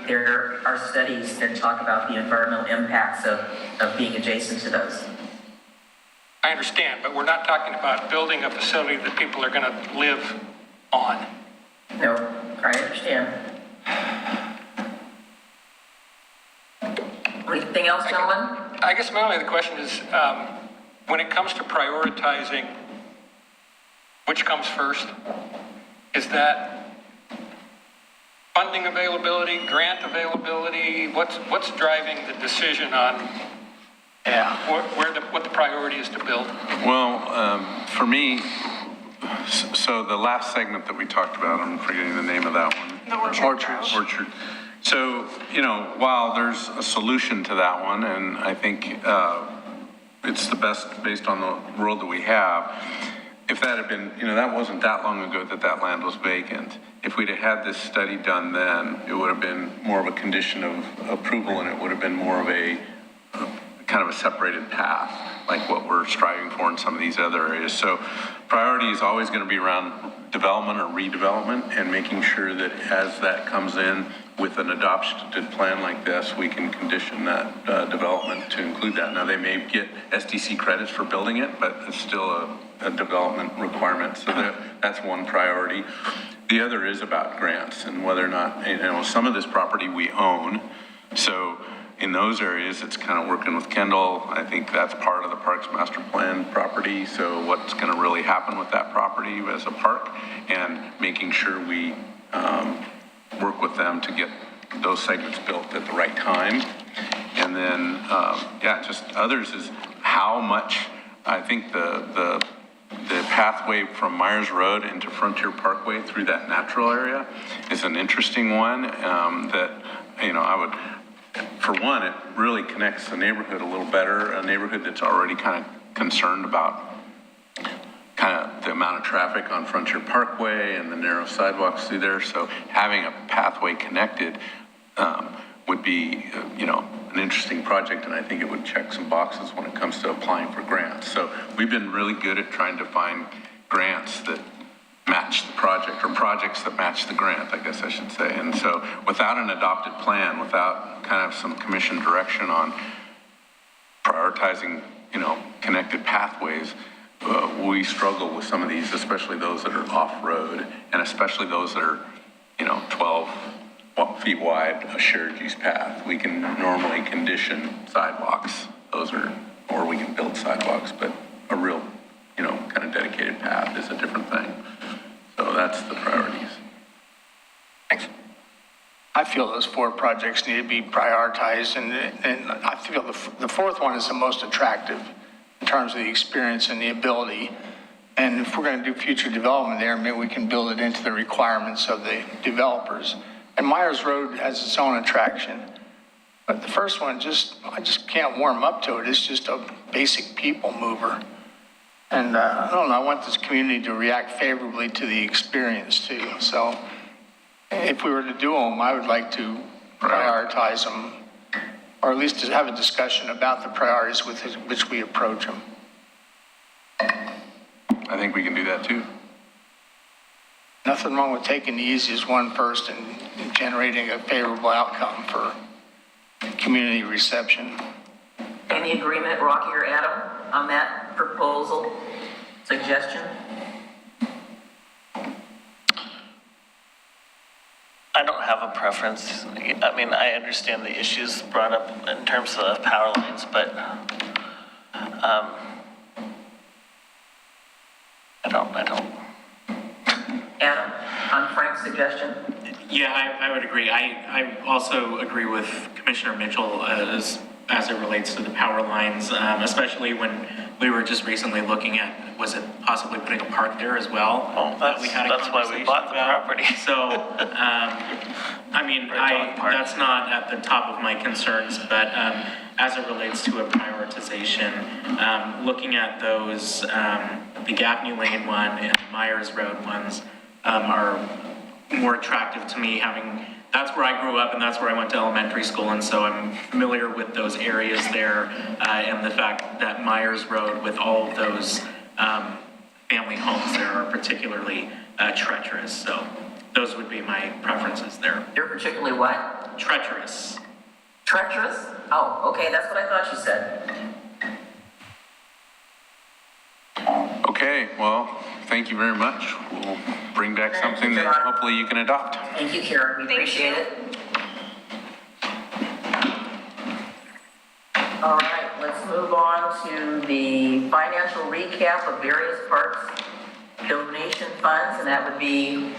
there are studies that talk about the environmental impacts of being adjacent to those. I understand, but we're not talking about building a facility that people are going to live on. No, I understand. Anything else, gentlemen? I guess my only other question is, when it comes to prioritizing which comes first, is that funding availability, grant availability? What's driving the decision on what the priority is to build? Well, for me, so the last segment that we talked about, I'm forgetting the name of that one. The Orchard. So, while there's a solution to that one, and I think it's the best based on the world that we have, if that had been, that wasn't that long ago that land was vacant. If we'd have had this study done then, it would have been more of a condition of approval, and it would have been more of a kind of a separated path, like what we're striving for in some of these other areas. So priority is always going to be around development or redevelopment, and making sure that as that comes in with an adopted plan like this, we can condition that development to include that. Now, they may get SDC credits for building it, but it's still a development requirement. So that's one priority. The other is about grants and whether or not, some of this property we own. So in those areas, it's kind of working with Kendall. I think that's part of the Parks Master Plan property. So what's going to really happen with that property as a park, and making sure we work with them to get those segments built at the right time. And then, just others is how much, I think the pathway from Myers Road into Frontier Parkway through that natural area is an interesting one that, I would, for one, it really connects the neighborhood a little better, a neighborhood that's already kind of concerned about kind of the amount of traffic on Frontier Parkway and the narrow sidewalks through there. So having a pathway connected would be, an interesting project, and I think it would check some boxes when it comes to applying for grants. So we've been really good at trying to find grants that match the project, or projects that match the grant, I guess I should say. And so without an adopted plan, without kind of some commission direction on prioritizing, connected pathways, we struggle with some of these, especially those that are off-road, and especially those that are, 12 feet wide, a shared use path. We can normally condition sidewalks. Or we can build sidewalks, but a real, kind of dedicated path is a different thing. So that's the priorities. Thanks. I feel those 4 projects need to be prioritized, and I feel the fourth one is the most attractive in terms of the experience and the ability. And if we're going to do future development there, maybe we can build it into the requirements of the developers. And Myers Road has its own attraction. But the first one, I just can't warm up to it. It's just a basic people mover. And I don't know, I want this community to react favorably to the experience too. So if we were to do them, I would like to prioritize them, or at least to have a discussion about the priorities with which we approach them. I think we can do that too. Nothing wrong with taking the easiest one first and generating a favorable outcome for community reception. Any agreement, Rocky or Adam, on that proposal, suggestion? I don't have a preference. I mean, I understand the issues brought up in terms of power lines, but I don't. Adam, on Frank's suggestion? Yeah, I would agree. I also agree with Commissioner Mitchell as it relates to the power lines, especially when we were just recently looking at, was it possibly putting a park there as well? Oh, that's why we bought the property. So, I mean, that's not at the top of my concerns, but as it relates to a prioritization, looking at those, the Gaffney Lane one and the Myers Road ones are more attractive to me, that's where I grew up and that's where I went to elementary school, and so I'm familiar with those areas there, and the fact that Myers Road with all of those family homes there are particularly treacherous. So those would be my preferences there. You're particularly what? Treacherous. Treacherous? Oh, okay, that's what I thought you said. Okay, well, thank you very much. We'll bring back something that hopefully you can adopt. Thank you, Karen, we appreciate it. All right, let's move on to the financial recap of various parks donation funds, and that would be,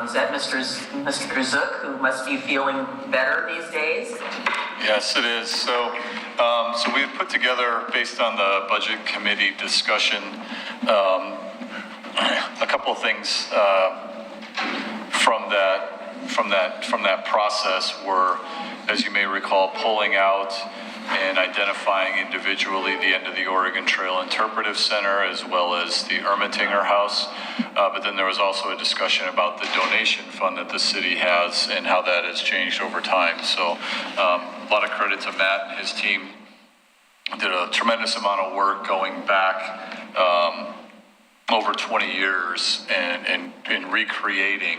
is that Mr. Zook, who must be feeling better these days? Yes, it is. So we've put together, based on the budget committee discussion, a couple of things from that process were, as you may recall, pulling out and identifying individually the End of the Oregon Trail Interpretive Center as well as the Ermitinger House. But then there was also a discussion about the donation fund that the city has and how that has changed over time. So a lot of credit to Matt and his team did a tremendous amount of work going back over 20 years and in recreating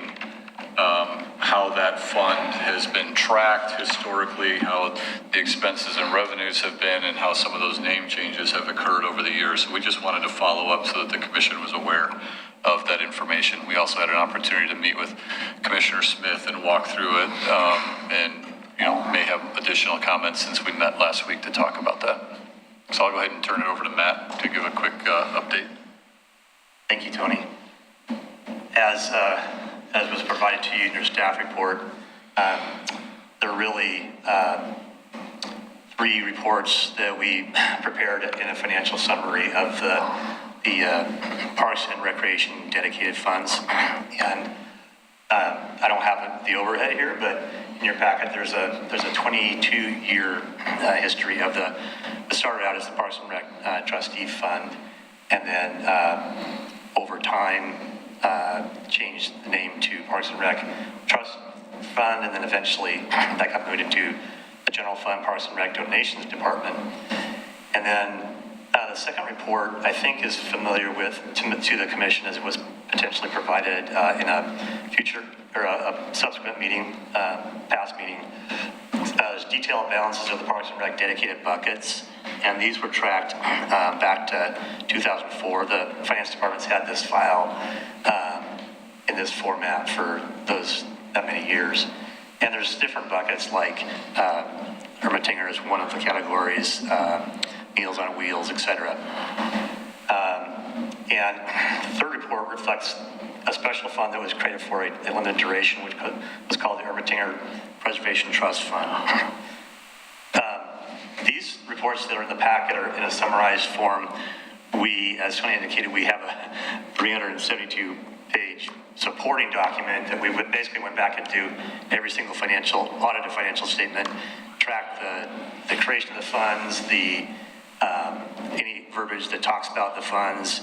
how that fund has been tracked historically, how the expenses and revenues have been, and how some of those name changes have occurred over the years. We just wanted to follow up so that the commission was aware of that information. We also had an opportunity to meet with Commissioner Smith and walk through it, and may have additional comments since we met last week to talk about that. So I'll go ahead and turn it over to Matt to give a quick update. Thank you, Tony. As was provided to you in your staff report, there are really 3 reports that we prepared in a financial summary of the Parks and Recreation dedicated funds. And I don't have the overhead here, but in your packet, there's a 22-year history of it started out as the Parks and Rec Trustee Fund, and then over time changed the name to Parks and Rec Trust Fund, and then eventually that got moved into the General Fund Parks and Rec Donations Department. And then the second report, I think, is familiar with to the commission, as it was potentially provided in a future or a subsequent meeting, past meeting. There's detailed balances of the Parks and Rec dedicated buckets, and these were tracked back to 2004. The finance department's had this file in this format for that many years. And there's different buckets, like Ermitinger is one of the categories, Meals on Wheels, etc. And the third report reflects a special fund that was created for a limited duration, which was called the Ermitinger Preservation Trust Fund. These reports that are in the packet are in a summarized form. We, as Tony indicated, we have a 372-page supporting document that we basically went back into every single audited financial statement, tracked the creation of the funds, any verbiage that talks about the funds.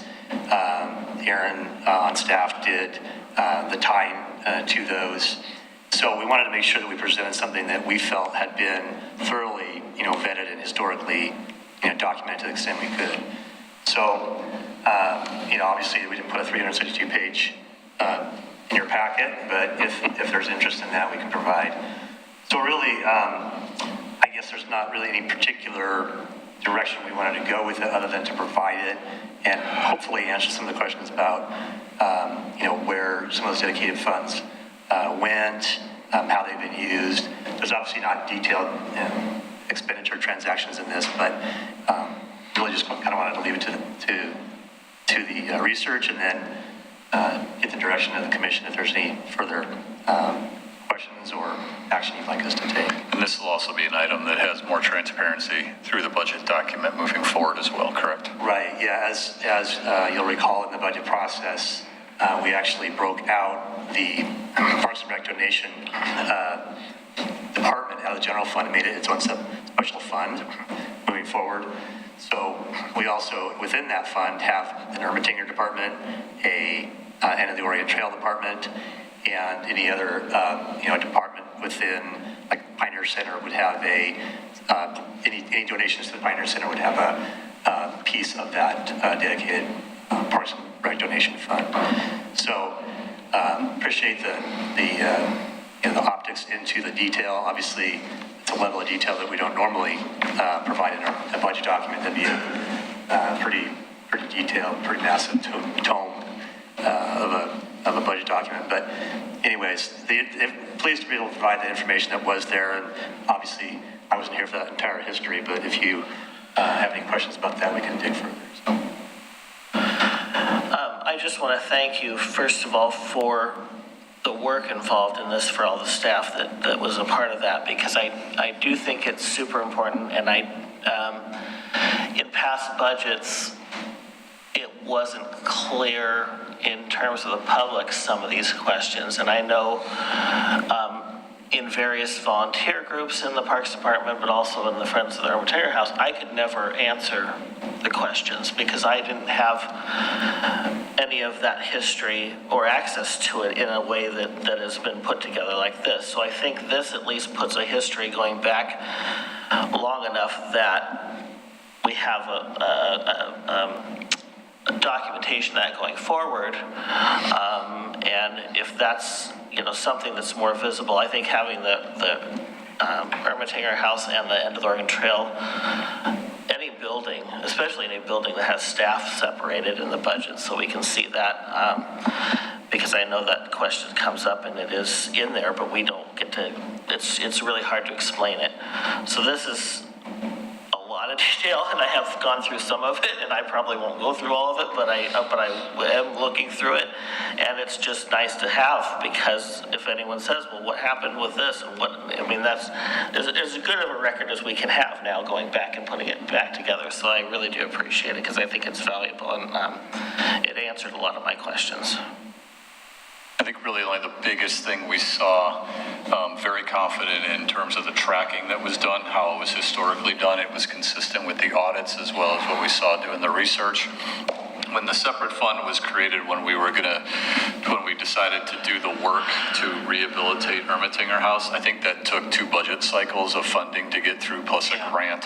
Aaron on staff did the tying to those. So we wanted to make sure that we presented something that we felt had been thoroughly, vetted and historically, documented to the extent we could. So, obviously we didn't put a 362-page in your packet, but if there's interest in that, we can provide. So really, I guess there's not really any particular direction we wanted to go with it other than to provide it and hopefully answer some of the questions about, where some of those dedicated funds went, how they've been used. There's obviously not detailed expenditure transactions in this, but really just kind of wanted to leave it to the research, and then get the direction of the commission if there's any further questions or action you'd like us to take. And this will also be an item that has more transparency through the budget document moving forward as well, correct? Right, yeah, as you'll recall in the budget process, we actually broke out the Parks and Rec donation department out of the general fund and made it its own special fund moving forward. So we also, within that fund, have an Ermitinger department, and of the Orient Trail department, and any other, department within, like Pioneer Center would have any donations to the Pioneer Center would have a piece of that dedicated Parks and Rec donation fund. So appreciate the optics into the detail. Obviously, it's a level of detail that we don't normally provide in a budget document. That'd be a pretty detailed, pretty massive tome of a budget document. But anyways, pleased to be able to provide the information that was there. And obviously, I wasn't here for that entire history, but if you have any questions about that, we can dig further. So. I just want to thank you, first of all, for the work involved in this, for all the staff that was a part of that, because I do think it's super important. And in past budgets, it wasn't clear in terms of the public some of these questions. And I know in various volunteer groups in the Parks Department, but also in the Friends of the Ermitinger House, I could never answer the questions because I didn't have any of that history or access to it in a way that has been put together like this. So I think this at least puts a history going back long enough that we have a documentation of that going forward. And if that's, something that's more visible, I think having the Ermitinger House and the End of the Oregon Trail, any building, especially any building that has staff separated in the budget, so we can see that, because I know that question comes up and it is in there, but we don't get to, it's really hard to explain it. So this is a lot of detail, and I have gone through some of it, and I probably won't go through all of it, but I am looking through it, and it's just nice to have, because if anyone says, well, what happened with this, and that's as good of a record as we can have now, going back and putting it back together. So I really do appreciate it, because I think it's valuable, and it answered a lot of my questions. I think really only the biggest thing we saw, very confident in terms of the tracking that was done, how it was historically done. It was consistent with the audits as well as what we saw doing the research. When the separate fund was created, when we decided to do the work to rehabilitate Ermitinger House, I think that took 2 budget cycles of funding to get through, plus a grant.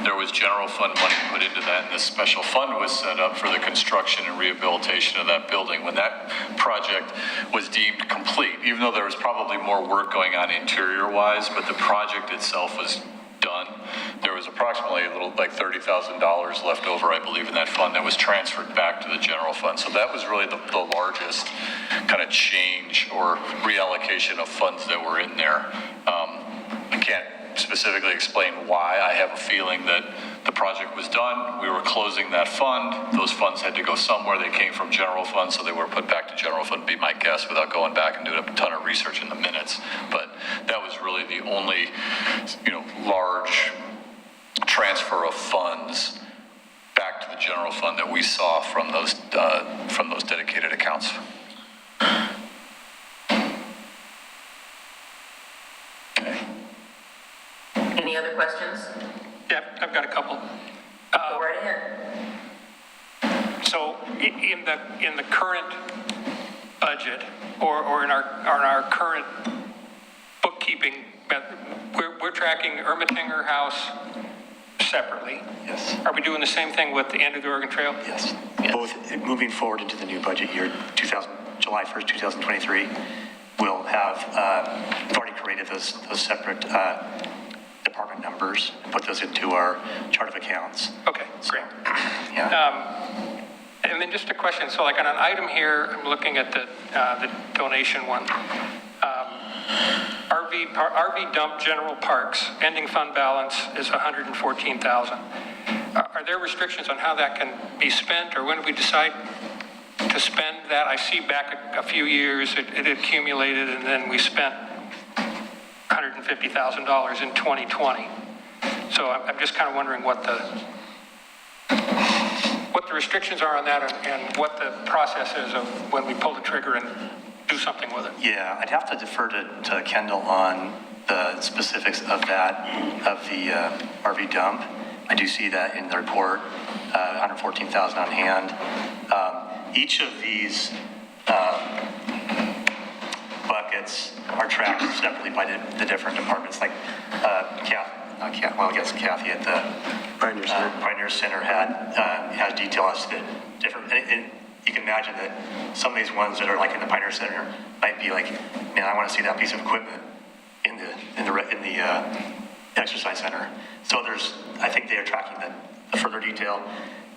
There was general fund money put into that, and this special fund was set up for the construction and rehabilitation of that building. When that project was deemed complete, even though there was probably more work going on interior-wise, but the project itself was done, there was approximately a little like $30,000 left over, I believe, in that fund that was transferred back to the general fund. So that was really the largest kind of change or reallocation of funds that were in there. I can't specifically explain why. I have a feeling that the project was done, we were closing that fund, those funds had to go somewhere, they came from general fund, so they were put back to general fund, be my guess, without going back and doing a ton of research in the minutes. But that was really the only, large transfer of funds back to the general fund that we saw from those dedicated accounts. Okay. Any other questions? Yeah, I've got a couple. Go right ahead. So in the current budget, or in our current bookkeeping, we're tracking Ermitinger House separately. Yes. Are we doing the same thing with the End of the Oregon Trail? Yes. Both moving forward into the new budget year, July 1st, 2023, we'll have, we've already created those separate department numbers and put those into our chart of accounts. Okay, great. Yeah. And then just a question. So like on an item here, I'm looking at the donation one. RV dump general parks, ending fund balance is $114,000. Are there restrictions on how that can be spent, or when we decide to spend that? I see back a few years it accumulated, and then we spent $150,000 in 2020. So I'm just kind of wondering what the restrictions are on that, and what the process is of when we pull the trigger and do something with it. Yeah, I'd have to defer to Kendall on the specifics of that, of the RV dump. I do see that in the report, 114,000 on hand. Each of these buckets are tracked separately by the different departments. Like Kathy at the Pioneer Center has detail as to the different, and you can imagine that some of these ones that are like in the Pioneer Center might be like, man, I want to see that piece of equipment in the exercise center. So I think they are tracking the further detail.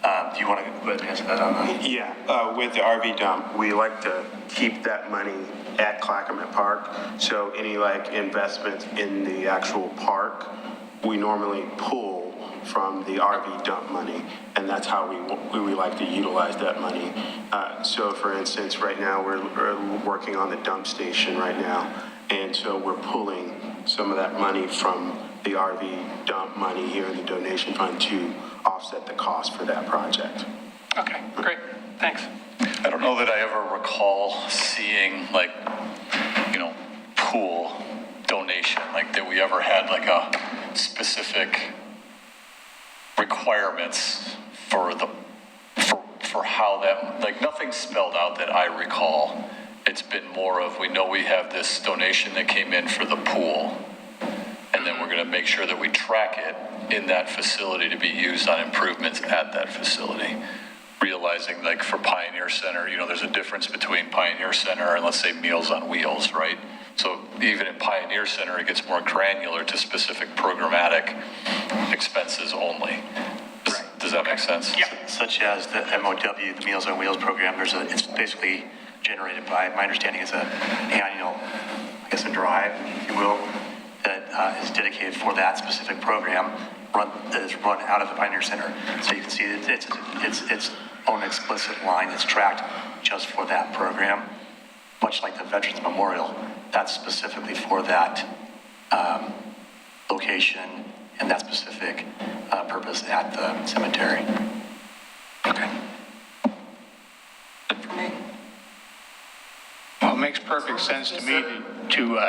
Do you want to go ahead and answer that on that? Yeah, with the RV dump, we like to keep that money at Clackamas Park. So any investments in the actual park, we normally pull from the RV dump money, and that's how we like to utilize that money. So for instance, right now we're working on the dump station right now, and so we're pulling some of that money from the RV dump money here in the donation fund to offset the cost for that project. Okay, great, thanks. I don't know that I ever recall seeing pool donation, that we ever had a specific requirements for how that, nothing spelled out that I recall. It's been more of, we know we have this donation that came in for the pool, and then we're going going to make sure that we track it in that facility to be used on improvements at that facility. Realizing like for Pioneer Center, you know, there's a difference between Pioneer Center and let's say Meals on Wheels, right? So even in Pioneer Center, it gets more granular to specific programmatic expenses only. Does that make sense? Yeah. Such as the MOW, the Meals on Wheels program, it's basically generated by, my understanding is an annual, I guess, a drive, if you will, that is dedicated for that specific program, that is run out of the Pioneer Center. So you can see it's own explicit line that's tracked just for that program, much like the Veterans Memorial. That's specifically for that location and that specific purpose at the cemetery. Okay. Good for me. Well, it makes perfect sense to me to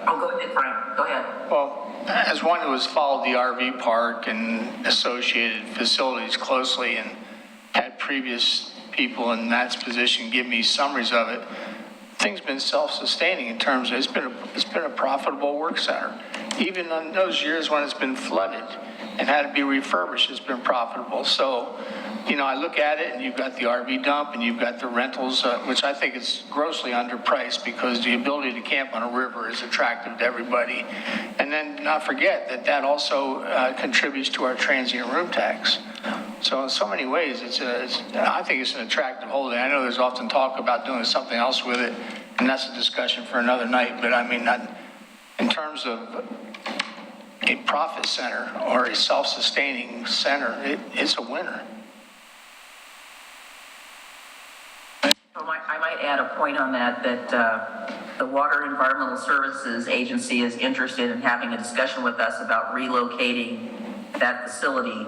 Oh, go ahead, Frank, go ahead. well, as one who has followed the RV park and associated facilities closely and had previous people in that position give me summaries of it, thing's been self-sustaining in terms of it's been a profitable work center. Even in those years when it's been flooded and had to be refurbished, it's been profitable. So, you know, I look at it and you've got the RV dump and you've got the rentals, which I think is grossly underpriced because the ability to camp on a river is attractive to everybody. And then not forget that that also contributes to our transient room tax. So in so many ways, I think it's an attractive holding. I know there's often talk about doing something else with it, and that's a discussion for another night. But I mean, not in terms of a profit center or a self-sustaining center, it's a winner. I might add a point on that the Water Environmental Services Agency is interested in having a discussion with us about relocating that facility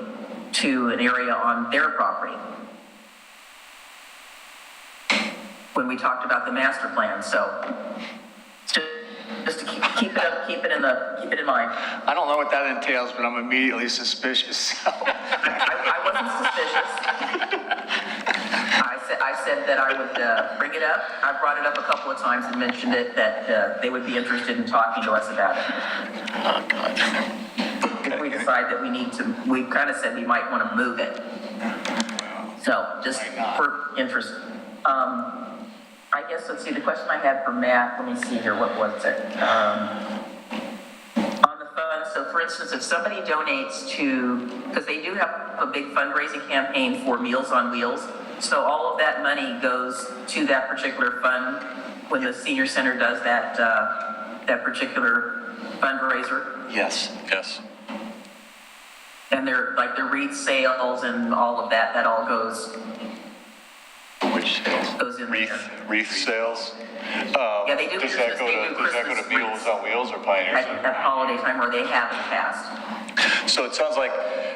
to an area on their property. When we talked about the master plan, so just to keep it in mind. I don't know what that entails, but I'm immediately suspicious. So. I wasn't suspicious. I said that I would bring it up. I brought it up a couple of times and mentioned it, that they would be interested in talking to us about it. Oh, God. If we decide that we kind of said we might want to move it. So just for interest. I guess, let's see, the question I had for Matt, let me see here, what was it? On the funds, so for instance, if somebody donates to, because they do have a big fundraising campaign for Meals on Wheels, so all of that money goes to that particular fund when the senior center does that particular fundraiser? Yes. Yes. And their wreath sales and all of that all goes Which sales? goes in there. Wreath sales? Yeah, they do. Does that go to Meals on Wheels or Pioneer At Center? holiday time, or they have in the past. So it sounds like,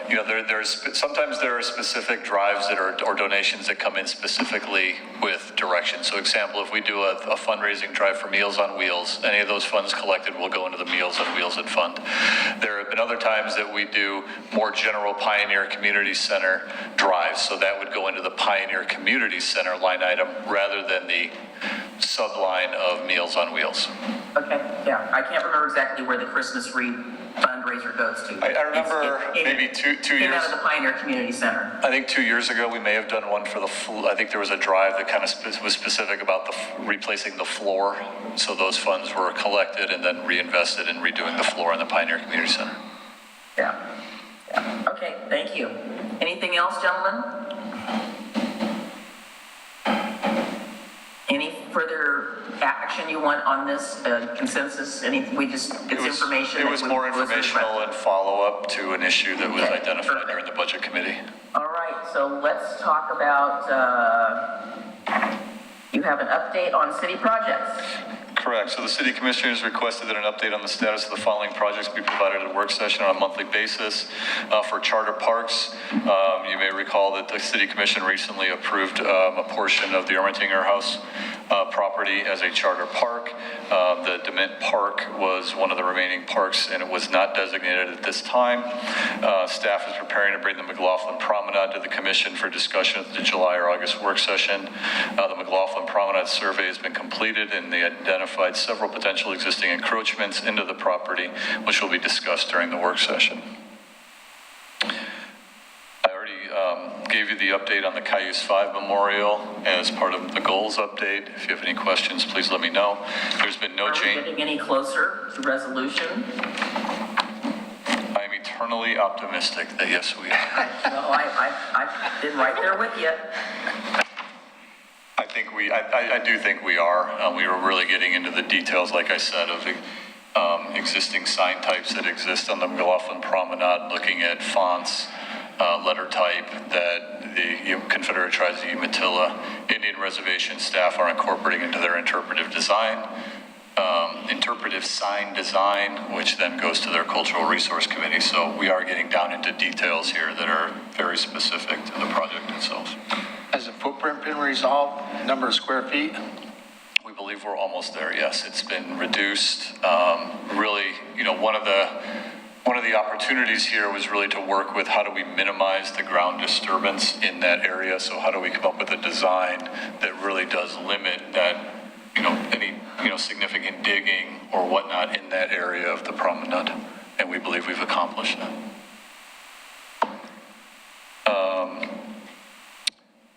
you know, sometimes there are specific drives or donations that come in specifically with direction. So example, if we do a fundraising drive for Meals on Wheels, any of those funds collected will go into the Meals on Wheels fund. There have been other times that we do more general Pioneer Community Center drives. So that would go into the Pioneer Community Center line item rather than the subline of Meals on Wheels. Okay, yeah, I can't remember exactly where the Christmas wreath fundraiser goes to. I remember maybe two Came years. out of the Pioneer Community Center. I think 2 years ago, we may have done one for I think there was a drive that kind of was specific about replacing the floor. So those funds were collected and then reinvested in redoing the floor in the Pioneer Community Center. Yeah. Okay, thank you. Anything else, gentlemen? Any further action you want on this consensus? It's information. It was more informational and follow-up to an issue that was identified during the budget committee. All right, so let's talk about, you have an update on city projects. Correct. So the city commissioners requested that an update on the status of the following projects be provided at a work session on a monthly basis. For charter parks, you may recall that the city commission recently approved a portion of the Ermitinger House property as a charter park. The DeMint Park was one of the remaining parks, and it was not designated at this time. Staff is preparing to bring the McLaughlin Promenade to the Commission for discussion at the July or August work session. The McLaughlin Promenade survey has been completed, and they identified several potential existing encroachments into the property, which will be discussed during the work session. I already gave you the update on the Cayuse 5 Memorial as part of the goals update. If you have any questions, please let me know. There's been no Are we change. getting any closer to resolution? I am eternally optimistic that yes, we are. No, I've been right there with you. I do think we are. We are really getting into the details, like I said, of existing sign types that exist on the McLaughlin Promenade, looking at fonts, letter type that the Confederate Tribes of Umatilla Indian Reservation staff are incorporating into their interpretive sign design, which then goes to their Cultural Resource Committee. So we are getting down into details here that are very specific to the project itself. Has the footprint been resolved, number of square feet? We believe we're almost there, yes. It's been reduced. Really, one of the opportunities here was really to work with how do we minimize the ground disturbance in that area. So how do we come up with a design that really does limit that, any, significant digging or whatnot in that area of the promenade. And we believe we've accomplished that.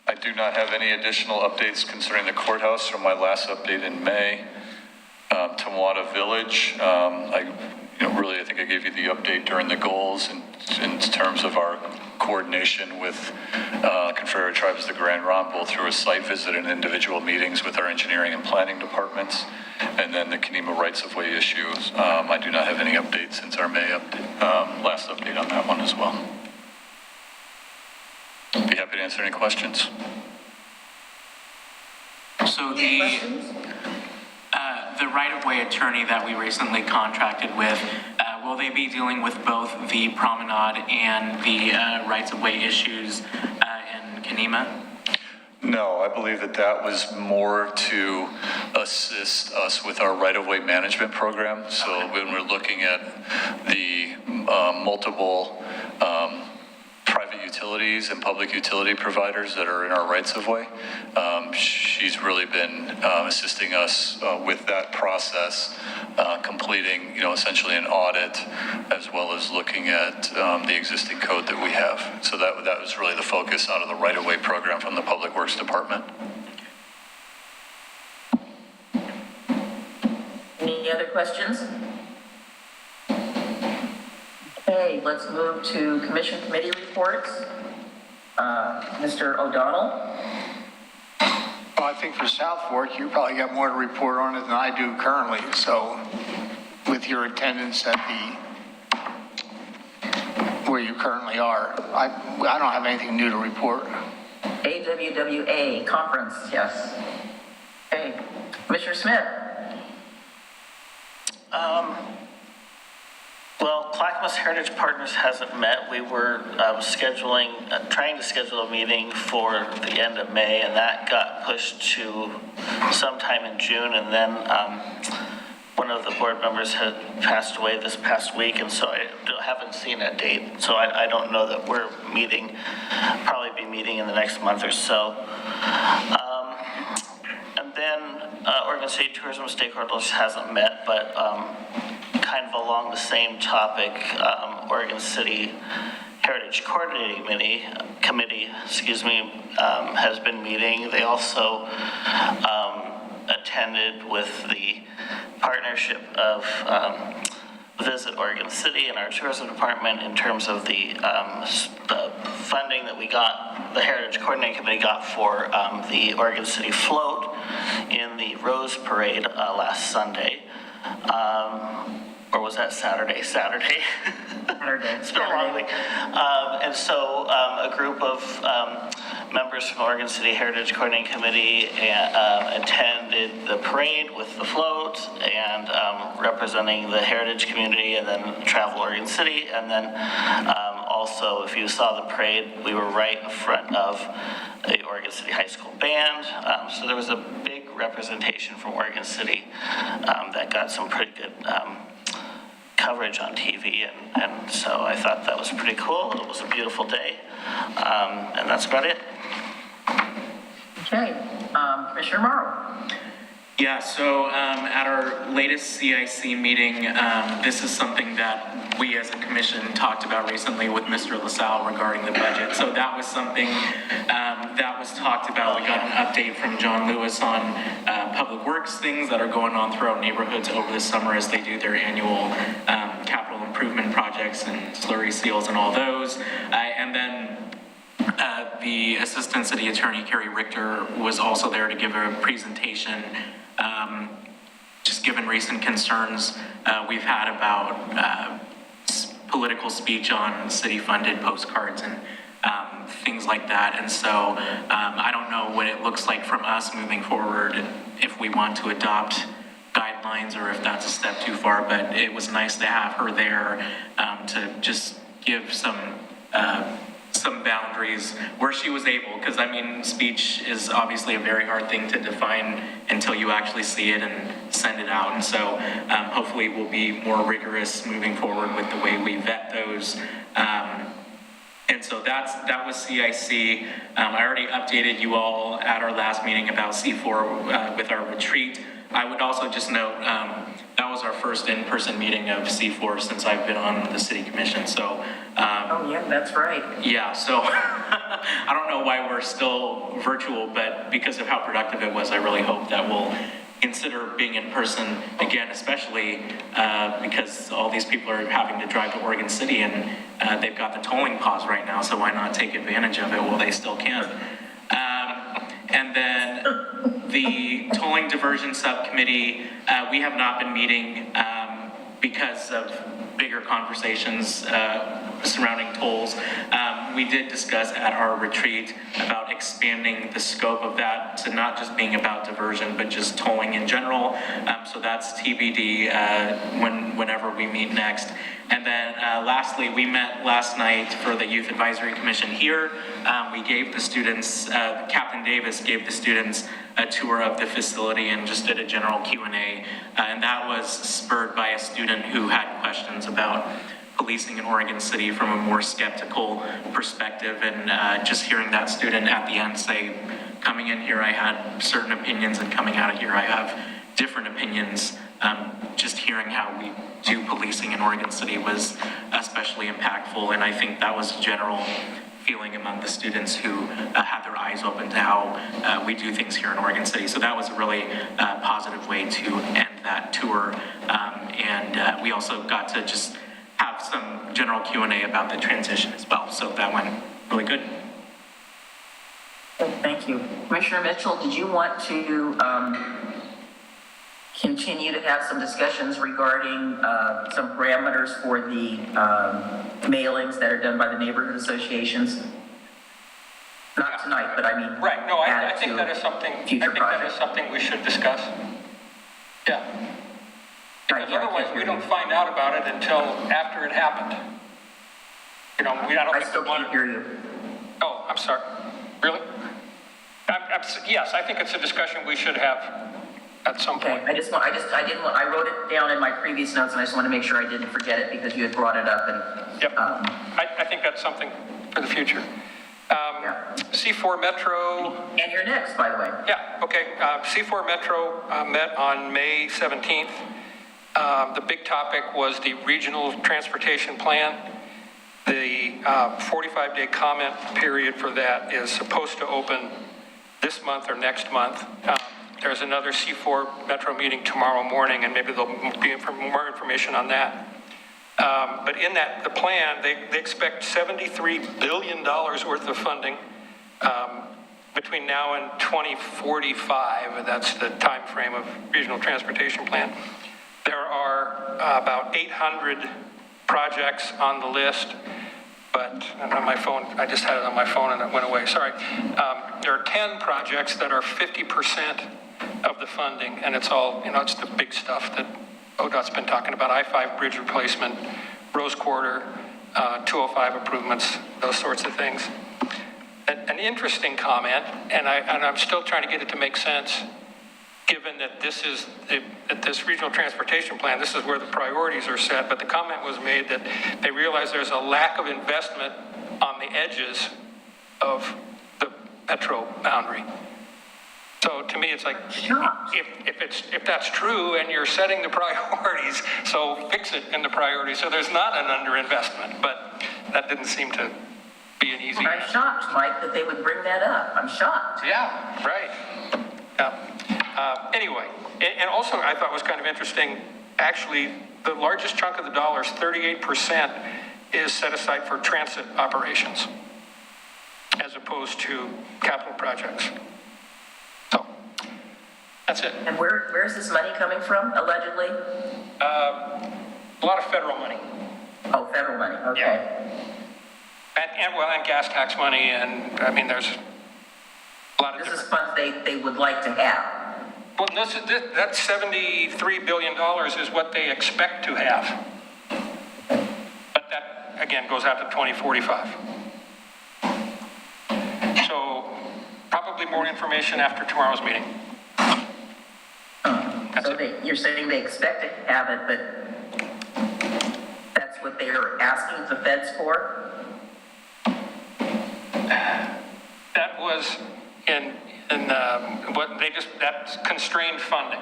I do not have any additional updates concerning the courthouse from my last update in May. Tamwada Village, I think I gave you the update during the goals in terms of our coordination with Confederate Tribes of the Grand Ronde, both through a site visit and individual meetings with our engineering and planning departments. And then the Kenema rights-of-way issues, I do not have any updates since our May last update on that one as well. Be happy to answer any questions. So the right-of-way attorney that we recently contracted with, will they be dealing with both the promenade and the rights-of-way issues in Kenema? No, I believe that was more to assist us with our right-of-way management program. So when we're looking at the multiple private utilities and public utility providers that are in our rights-of-way, she's really been assisting us with that process, completing, essentially an audit, as well as looking at the existing code that we have. So that was really the focus out of the right-of-way program from the Public Works Department. Any other questions? Okay, let's move to commission committee reports. Mr. O'Donnell? Well, I think for South Fork, you probably got more to report on it than I do currently. So with your attendance at where you currently are, I don't have anything new to report. AWWA conference, yes. Okay, Commissioner Smith? Well, Clackamas Heritage Partners hasn't met. We were trying to schedule a meeting for the end of May, and that got pushed to sometime in June, and then one of the board members had passed away this past week, and so I haven't seen a date. So I don't know that we're meeting, probably be meeting in the next month or so. And then Oregon State Tourism Stakeholders hasn't met, but kind of along the same topic, Oregon City Heritage Coordinating Committee, has been meeting. They also attended with the partnership of Visit Oregon City and our tourism department in terms of the funding that we got, the Heritage Coordinating Committee got for the Oregon City float in the Rose Parade last Sunday. Or was that Saturday? Saturday. It's been a long week. And so a group of members from the Oregon City Heritage Coordinating Committee attended the parade with the float and representing the heritage community, and then Travel Oregon City. And then also, if you saw the parade, we were right in front of the Oregon City High School Band. So there was a big representation from Oregon City that got some pretty good coverage on TV, and so I thought that was pretty cool. It was a beautiful day, and that's about it. Okay, Commissioner Marl. Yeah, so at our latest CIC meeting, this is something that we as a commission talked about recently with Mr. LaSalle regarding the budget. So that was something that was talked about. We got an update from John Lewis on public works things that are going on throughout neighborhoods over the summer as they do their annual capital improvement projects and slurry seals and all those. And then the Assistant City Attorney, Carrie Richter, was also there to give a presentation, just given recent concerns we've had about political speech on city-funded postcards and things like that. And so I don't know what it looks like from us moving forward, if we want to adopt guidelines or if that's a step too far, but it was nice to have her there to just give some boundaries where she was able, because I mean, speech is obviously a very hard thing to define until you actually see it and send it out. And so hopefully we'll be more rigorous moving forward with the way we vet those. And so that was CIC. I already updated you all at our last meeting about C4 with our retreat. I would also just note that was our first in-person meeting of C4 since I've been on the city commission. So Oh, yeah, that's right. yeah, so I don't know why we're still virtual, but because of how productive it was, I really hope that we'll consider being in person again, especially because all these people are having to drive to Oregon City and they've got the tolling pause right now, so why not take advantage of it while they still can? And then the tolling diversion subcommittee, we have not been meeting because of bigger conversations surrounding tolls. We did discuss at our retreat about expanding the scope of that to not just being about diversion, but just tolling in general. So that's TBD whenever we meet next. And then lastly, we met last night for the Youth Advisory Commission here. We gave the students, Captain Davis gave the students a tour of the facility and just did a general Q&A. And that was spurred by a student who had questions about policing in Oregon City from a more skeptical perspective. And just hearing that student at the end say, coming in here I had certain opinions and coming out of here I have different opinions. Just hearing how we do policing in Oregon City was especially impactful, and I think that was a general feeling among the students who had their eyes open to how we do things here in Oregon City. So that was a really positive way to end that tour, and we also got to just have some general Q&A about the transition as well, so that went really good. Thank you. Commissioner Mitchell, did you want to continue to have some discussions regarding some parameters for the mailings that are done by the neighborhood associations? Not tonight, but I mean, Right, no, I add think to that is something, future projects. we should discuss. Yeah. Because yeah, I otherwise, can't we hear don't you. find out about it until after it happened. You know, I don't I think still we want can't to. hear you. Oh, I'm sorry. Really? Yes, I think it's a discussion we should have at some Okay, point. I wrote it down in my previous notes and I just want to make sure I didn't forget it because you had brought it up and. Yep. I think that's something for the future. Yeah. C4 Metro. And you're next, by the way. Yeah, okay. C4 Metro met on May 17th. The big topic was the regional transportation plan. The 45-day comment period for that is supposed to open this month or next month. There's another C4 Metro meeting tomorrow morning, and maybe there'll be more information on that. But in the plan, they expect $73 billion worth of funding between now and 2045. That's the time frame of regional transportation plan. There are about 800 projects on the list, but on my phone, I just had it on my phone and it went away, sorry. There are 10 projects that are 50% of the funding, and it's all, it's the big stuff that ODOT's been talking about, I-5 bridge replacement, Rose Quarter, 205 improvements, those sorts of things. And an interesting comment, and I'm still trying to get it to make sense, given that that this regional transportation plan, this is where the priorities are set, but the comment was made that they realize there's a lack of investment on the edges of the metro boundary. So to me, it's like, if that's true and you're setting the priorities, so fix it in the priorities. So there's not an underinvestment, but that didn't seem to be an easy. I'm shocked, Mike, that they would bring that up. I'm shocked. Yeah, right. Yeah. Anyway, and also I thought was kind of interesting, actually, the largest chunk of the dollars, 38%, is set aside for transit operations as opposed to capital projects. So, that's it. And where's this money coming from, allegedly? A lot of federal money. Oh, federal money, okay. Yeah. And gas tax money, and I mean, there's a lot of This is different. funds they would like to have. Well, that $73 billion is what they expect to have. But that, again, goes out to 2045. So probably more information after tomorrow's meeting. So you're saying they expect to have it, but that's what they're asking the feds for? That was what they just, that's constrained funding.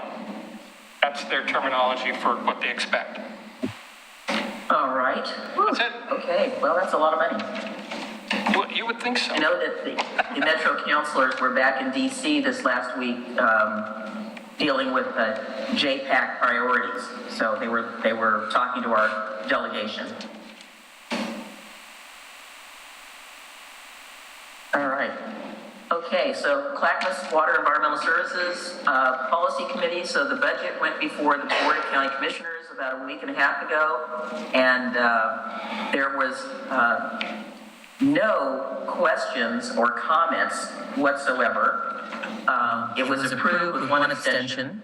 That's their terminology for what they expect. All right. That's it. Okay, well, that's a lot of money. You would think so. I know that the Metro councilors were back in DC this last week dealing with JPAC priorities. So they were talking to our delegation. All right. Okay, so Clackamas Water Environmental Services Policy Committee. So the budget went before the Board of County Commissioners about a week and a half ago, and there was no questions or comments whatsoever. It was approved with one abstention.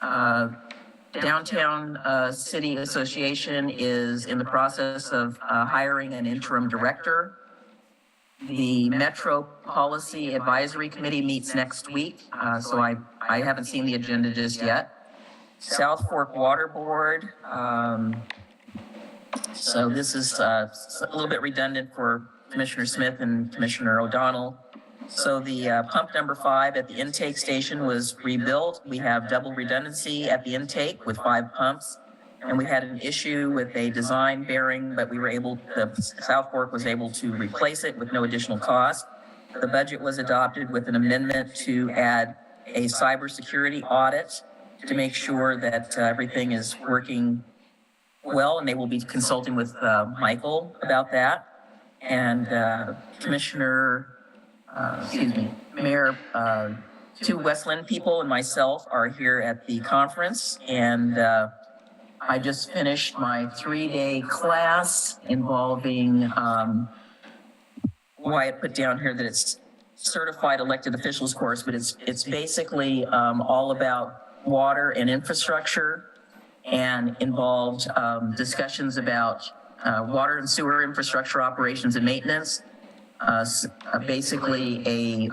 Downtown City Association is in the process of hiring an interim director. The Metro Policy Advisory Committee meets next week, so I haven't seen the agenda just yet. South Fork Water Board, so this is a little bit redundant for Commissioner Smith and Commissioner O'Donnell. So the pump number 5 at the intake station was rebuilt. We have double redundancy at the intake with 5 pumps. And we had an issue with a design bearing, but the South Fork was able to replace it with no additional cost. The budget was adopted with an amendment to add a cybersecurity audit to make sure that everything is working well, and they will be consulting with Michael about that. And Mayor, 2 Westland people and myself are here at the conference, and I just finished my 3-day class involving, Wyatt put down here that it's certified elected officials course, but it's basically all about water and infrastructure, and involved discussions about water and sewer infrastructure operations and maintenance, basically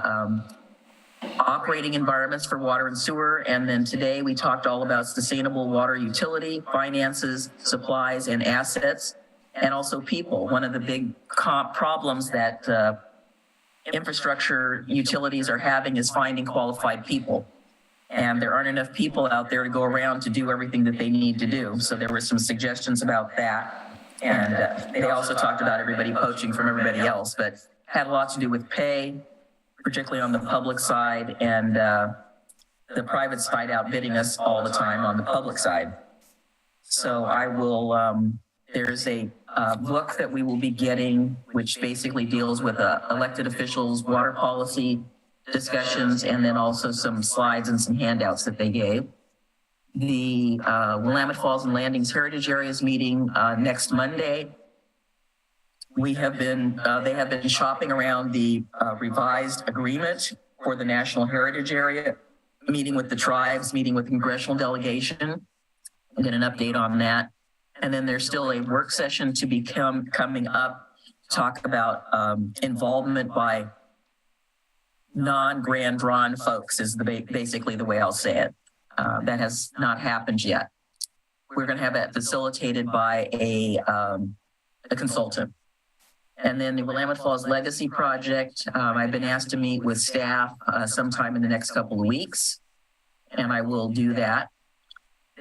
operating environments for water and sewer. And then today we talked all about sustainable water utility, finances, supplies, and assets, and also people. One of the big problems that infrastructure utilities are having is finding qualified people. And there aren't enough people out there to go around to do everything that they need to do. So there were some suggestions about that. And they also talked about everybody poaching from everybody else, but had a lot to do with pay, particularly on the public side, and the private side outbidding us all the time on the public side. So I will, there's a book that we will be getting, which basically deals with elected officials, water policy discussions, and then also some slides and some handouts that they gave. The Willamette Falls and Landings Heritage Areas meeting next Monday. They have been shopping around the revised agreement for the National Heritage Area, meeting with the tribes, meeting with the congressional delegation. I'll get an update on that. And then there's still a work session to coming up to talk about involvement by non-grand drawn folks is basically the way I'll say it. That has not happened yet. We're going to have that facilitated by a consultant. And then the Willamette Falls Legacy Project, I've been asked to meet with staff sometime in the next couple of weeks, and I will do that.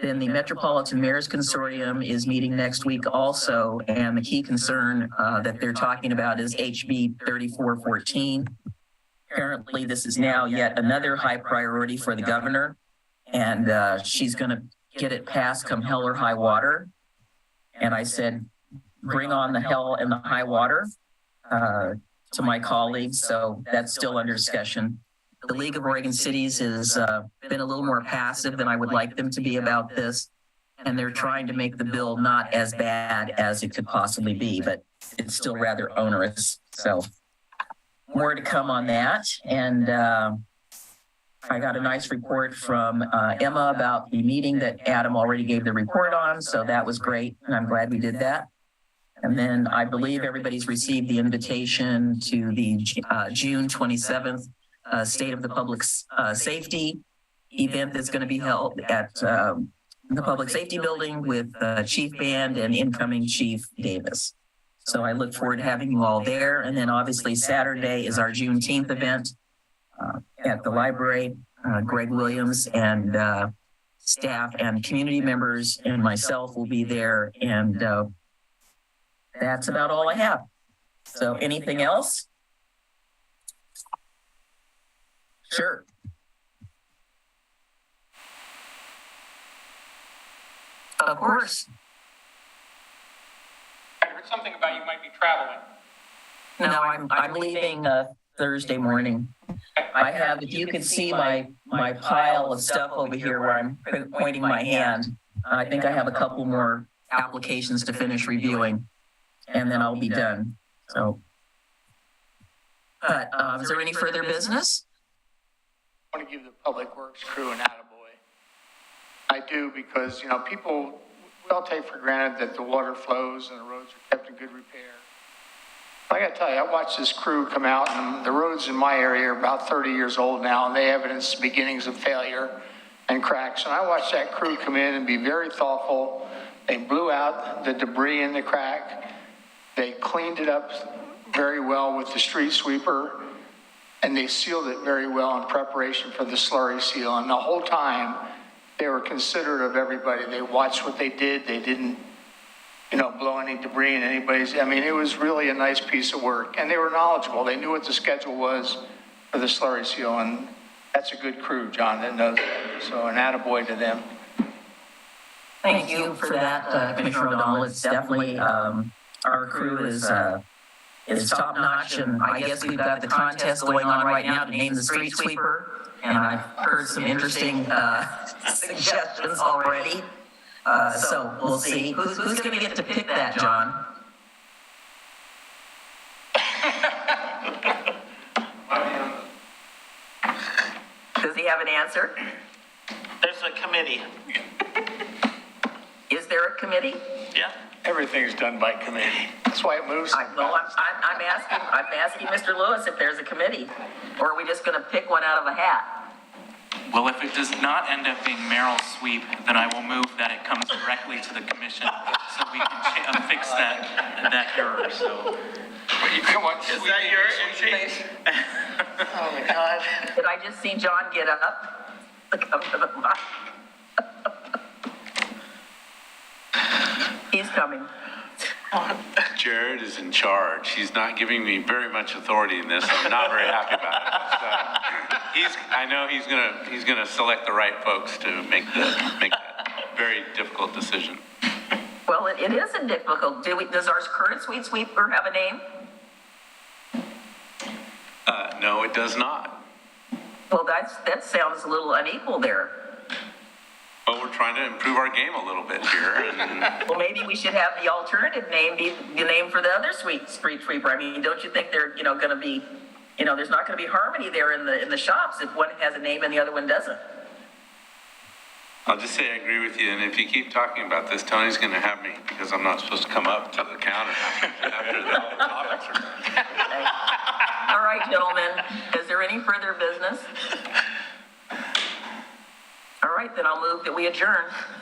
Then the Metropolitan Mayors Consortium is meeting next week also, and the key concern that they're talking about is HB 3414. Apparently, this is now yet another high priority for the governor, and she's going to get it passed come hell or high water. And I said, bring on the hell and the high water to my colleagues. So that's still under discussion. The League of Oregon Cities has been a little more passive than I would like them to be about this. And they're trying to make the bill not as bad as it could possibly be, but it's still rather onerous. So more to come on that. And I got a nice report from Emma about the meeting that Adam already gave the report on. So that was great. And I'm glad we did that. And then I believe everybody's received the invitation to the June 27th State of the Public Safety event that's going to be held at the Public Safety Building with Chief Band and incoming Chief Davis. So I look forward to having you all there. And then obviously Saturday is our Juneteenth event at the library. Greg Williams and staff and community members and myself will be there. And that's about all I have. So anything else? Sure. Of course. I heard something about you might be traveling. No, I'm leaving Thursday morning. I have, if you could see my pile of stuff over here where I'm pointing my hand, I think I have a couple more applications to finish reviewing, and then I'll be done. So, but is there any further business? I want to give the Public Works crew an attaboy. I do, because, people, we all take for granted that the water flows and the roads are kept in good repair. I got to tell you, I watched this crew come out, and the roads in my area are about 30 years old now, and they evidence beginnings of failure and cracks. And I watched that crew come in and be very thoughtful. They blew out the debris in the crack. They cleaned it up very well with the street sweeper, and they sealed it very well in preparation for the slurry seal. And the whole time, they were considerate of everybody. They watched what they did. They didn't, blow any debris in anybody's. It was really a nice piece of work. And they were knowledgeable. They knew what the schedule was for the slurry seal. And that's a good crew, John, that knows that. So an attaboy to them. Thank you for that, Commissioner O'Donnell. It's definitely, our crew is top notch. And I guess we've got the contest going on right now to name the street sweeper. And I've heard some interesting suggestions already. So we'll see. Who's going to get to pick that, John? Does he have an answer? There's a committee. Is there a committee? Yeah. Everything's done by committee. That's why it moves. I'm asking Mr. Lewis if there's a committee, or are we just going to pick one out of a hat? Well, if it does not end up being Marl's sweep, then I will move that it comes directly to the commission so we can fix that error. So, Is that your entry? Oh my God. Did I just see John get up to come to the mic? He's coming. Jared is in charge. He's not giving me very much authority in this. I'm not very happy about it. I know he's gonna select the right folks to make that very difficult decision. Well, it isn't difficult. Does our current street sweeper have a name? No, it does not. Well, that sounds a little unequal there. But we're trying to improve our game a little bit here. And Well, maybe we should have the alternative name be the name for the other street sweeper. Don't you think they're, going to be, there's not going to be harmony there in the shops if one has a name and the other one doesn't. I'll just say I agree with you. And if you keep talking about this, Tony's going to have me because I'm not supposed to come up to the counter after all the topics are done. All right, gentlemen, is there any further we adjourn.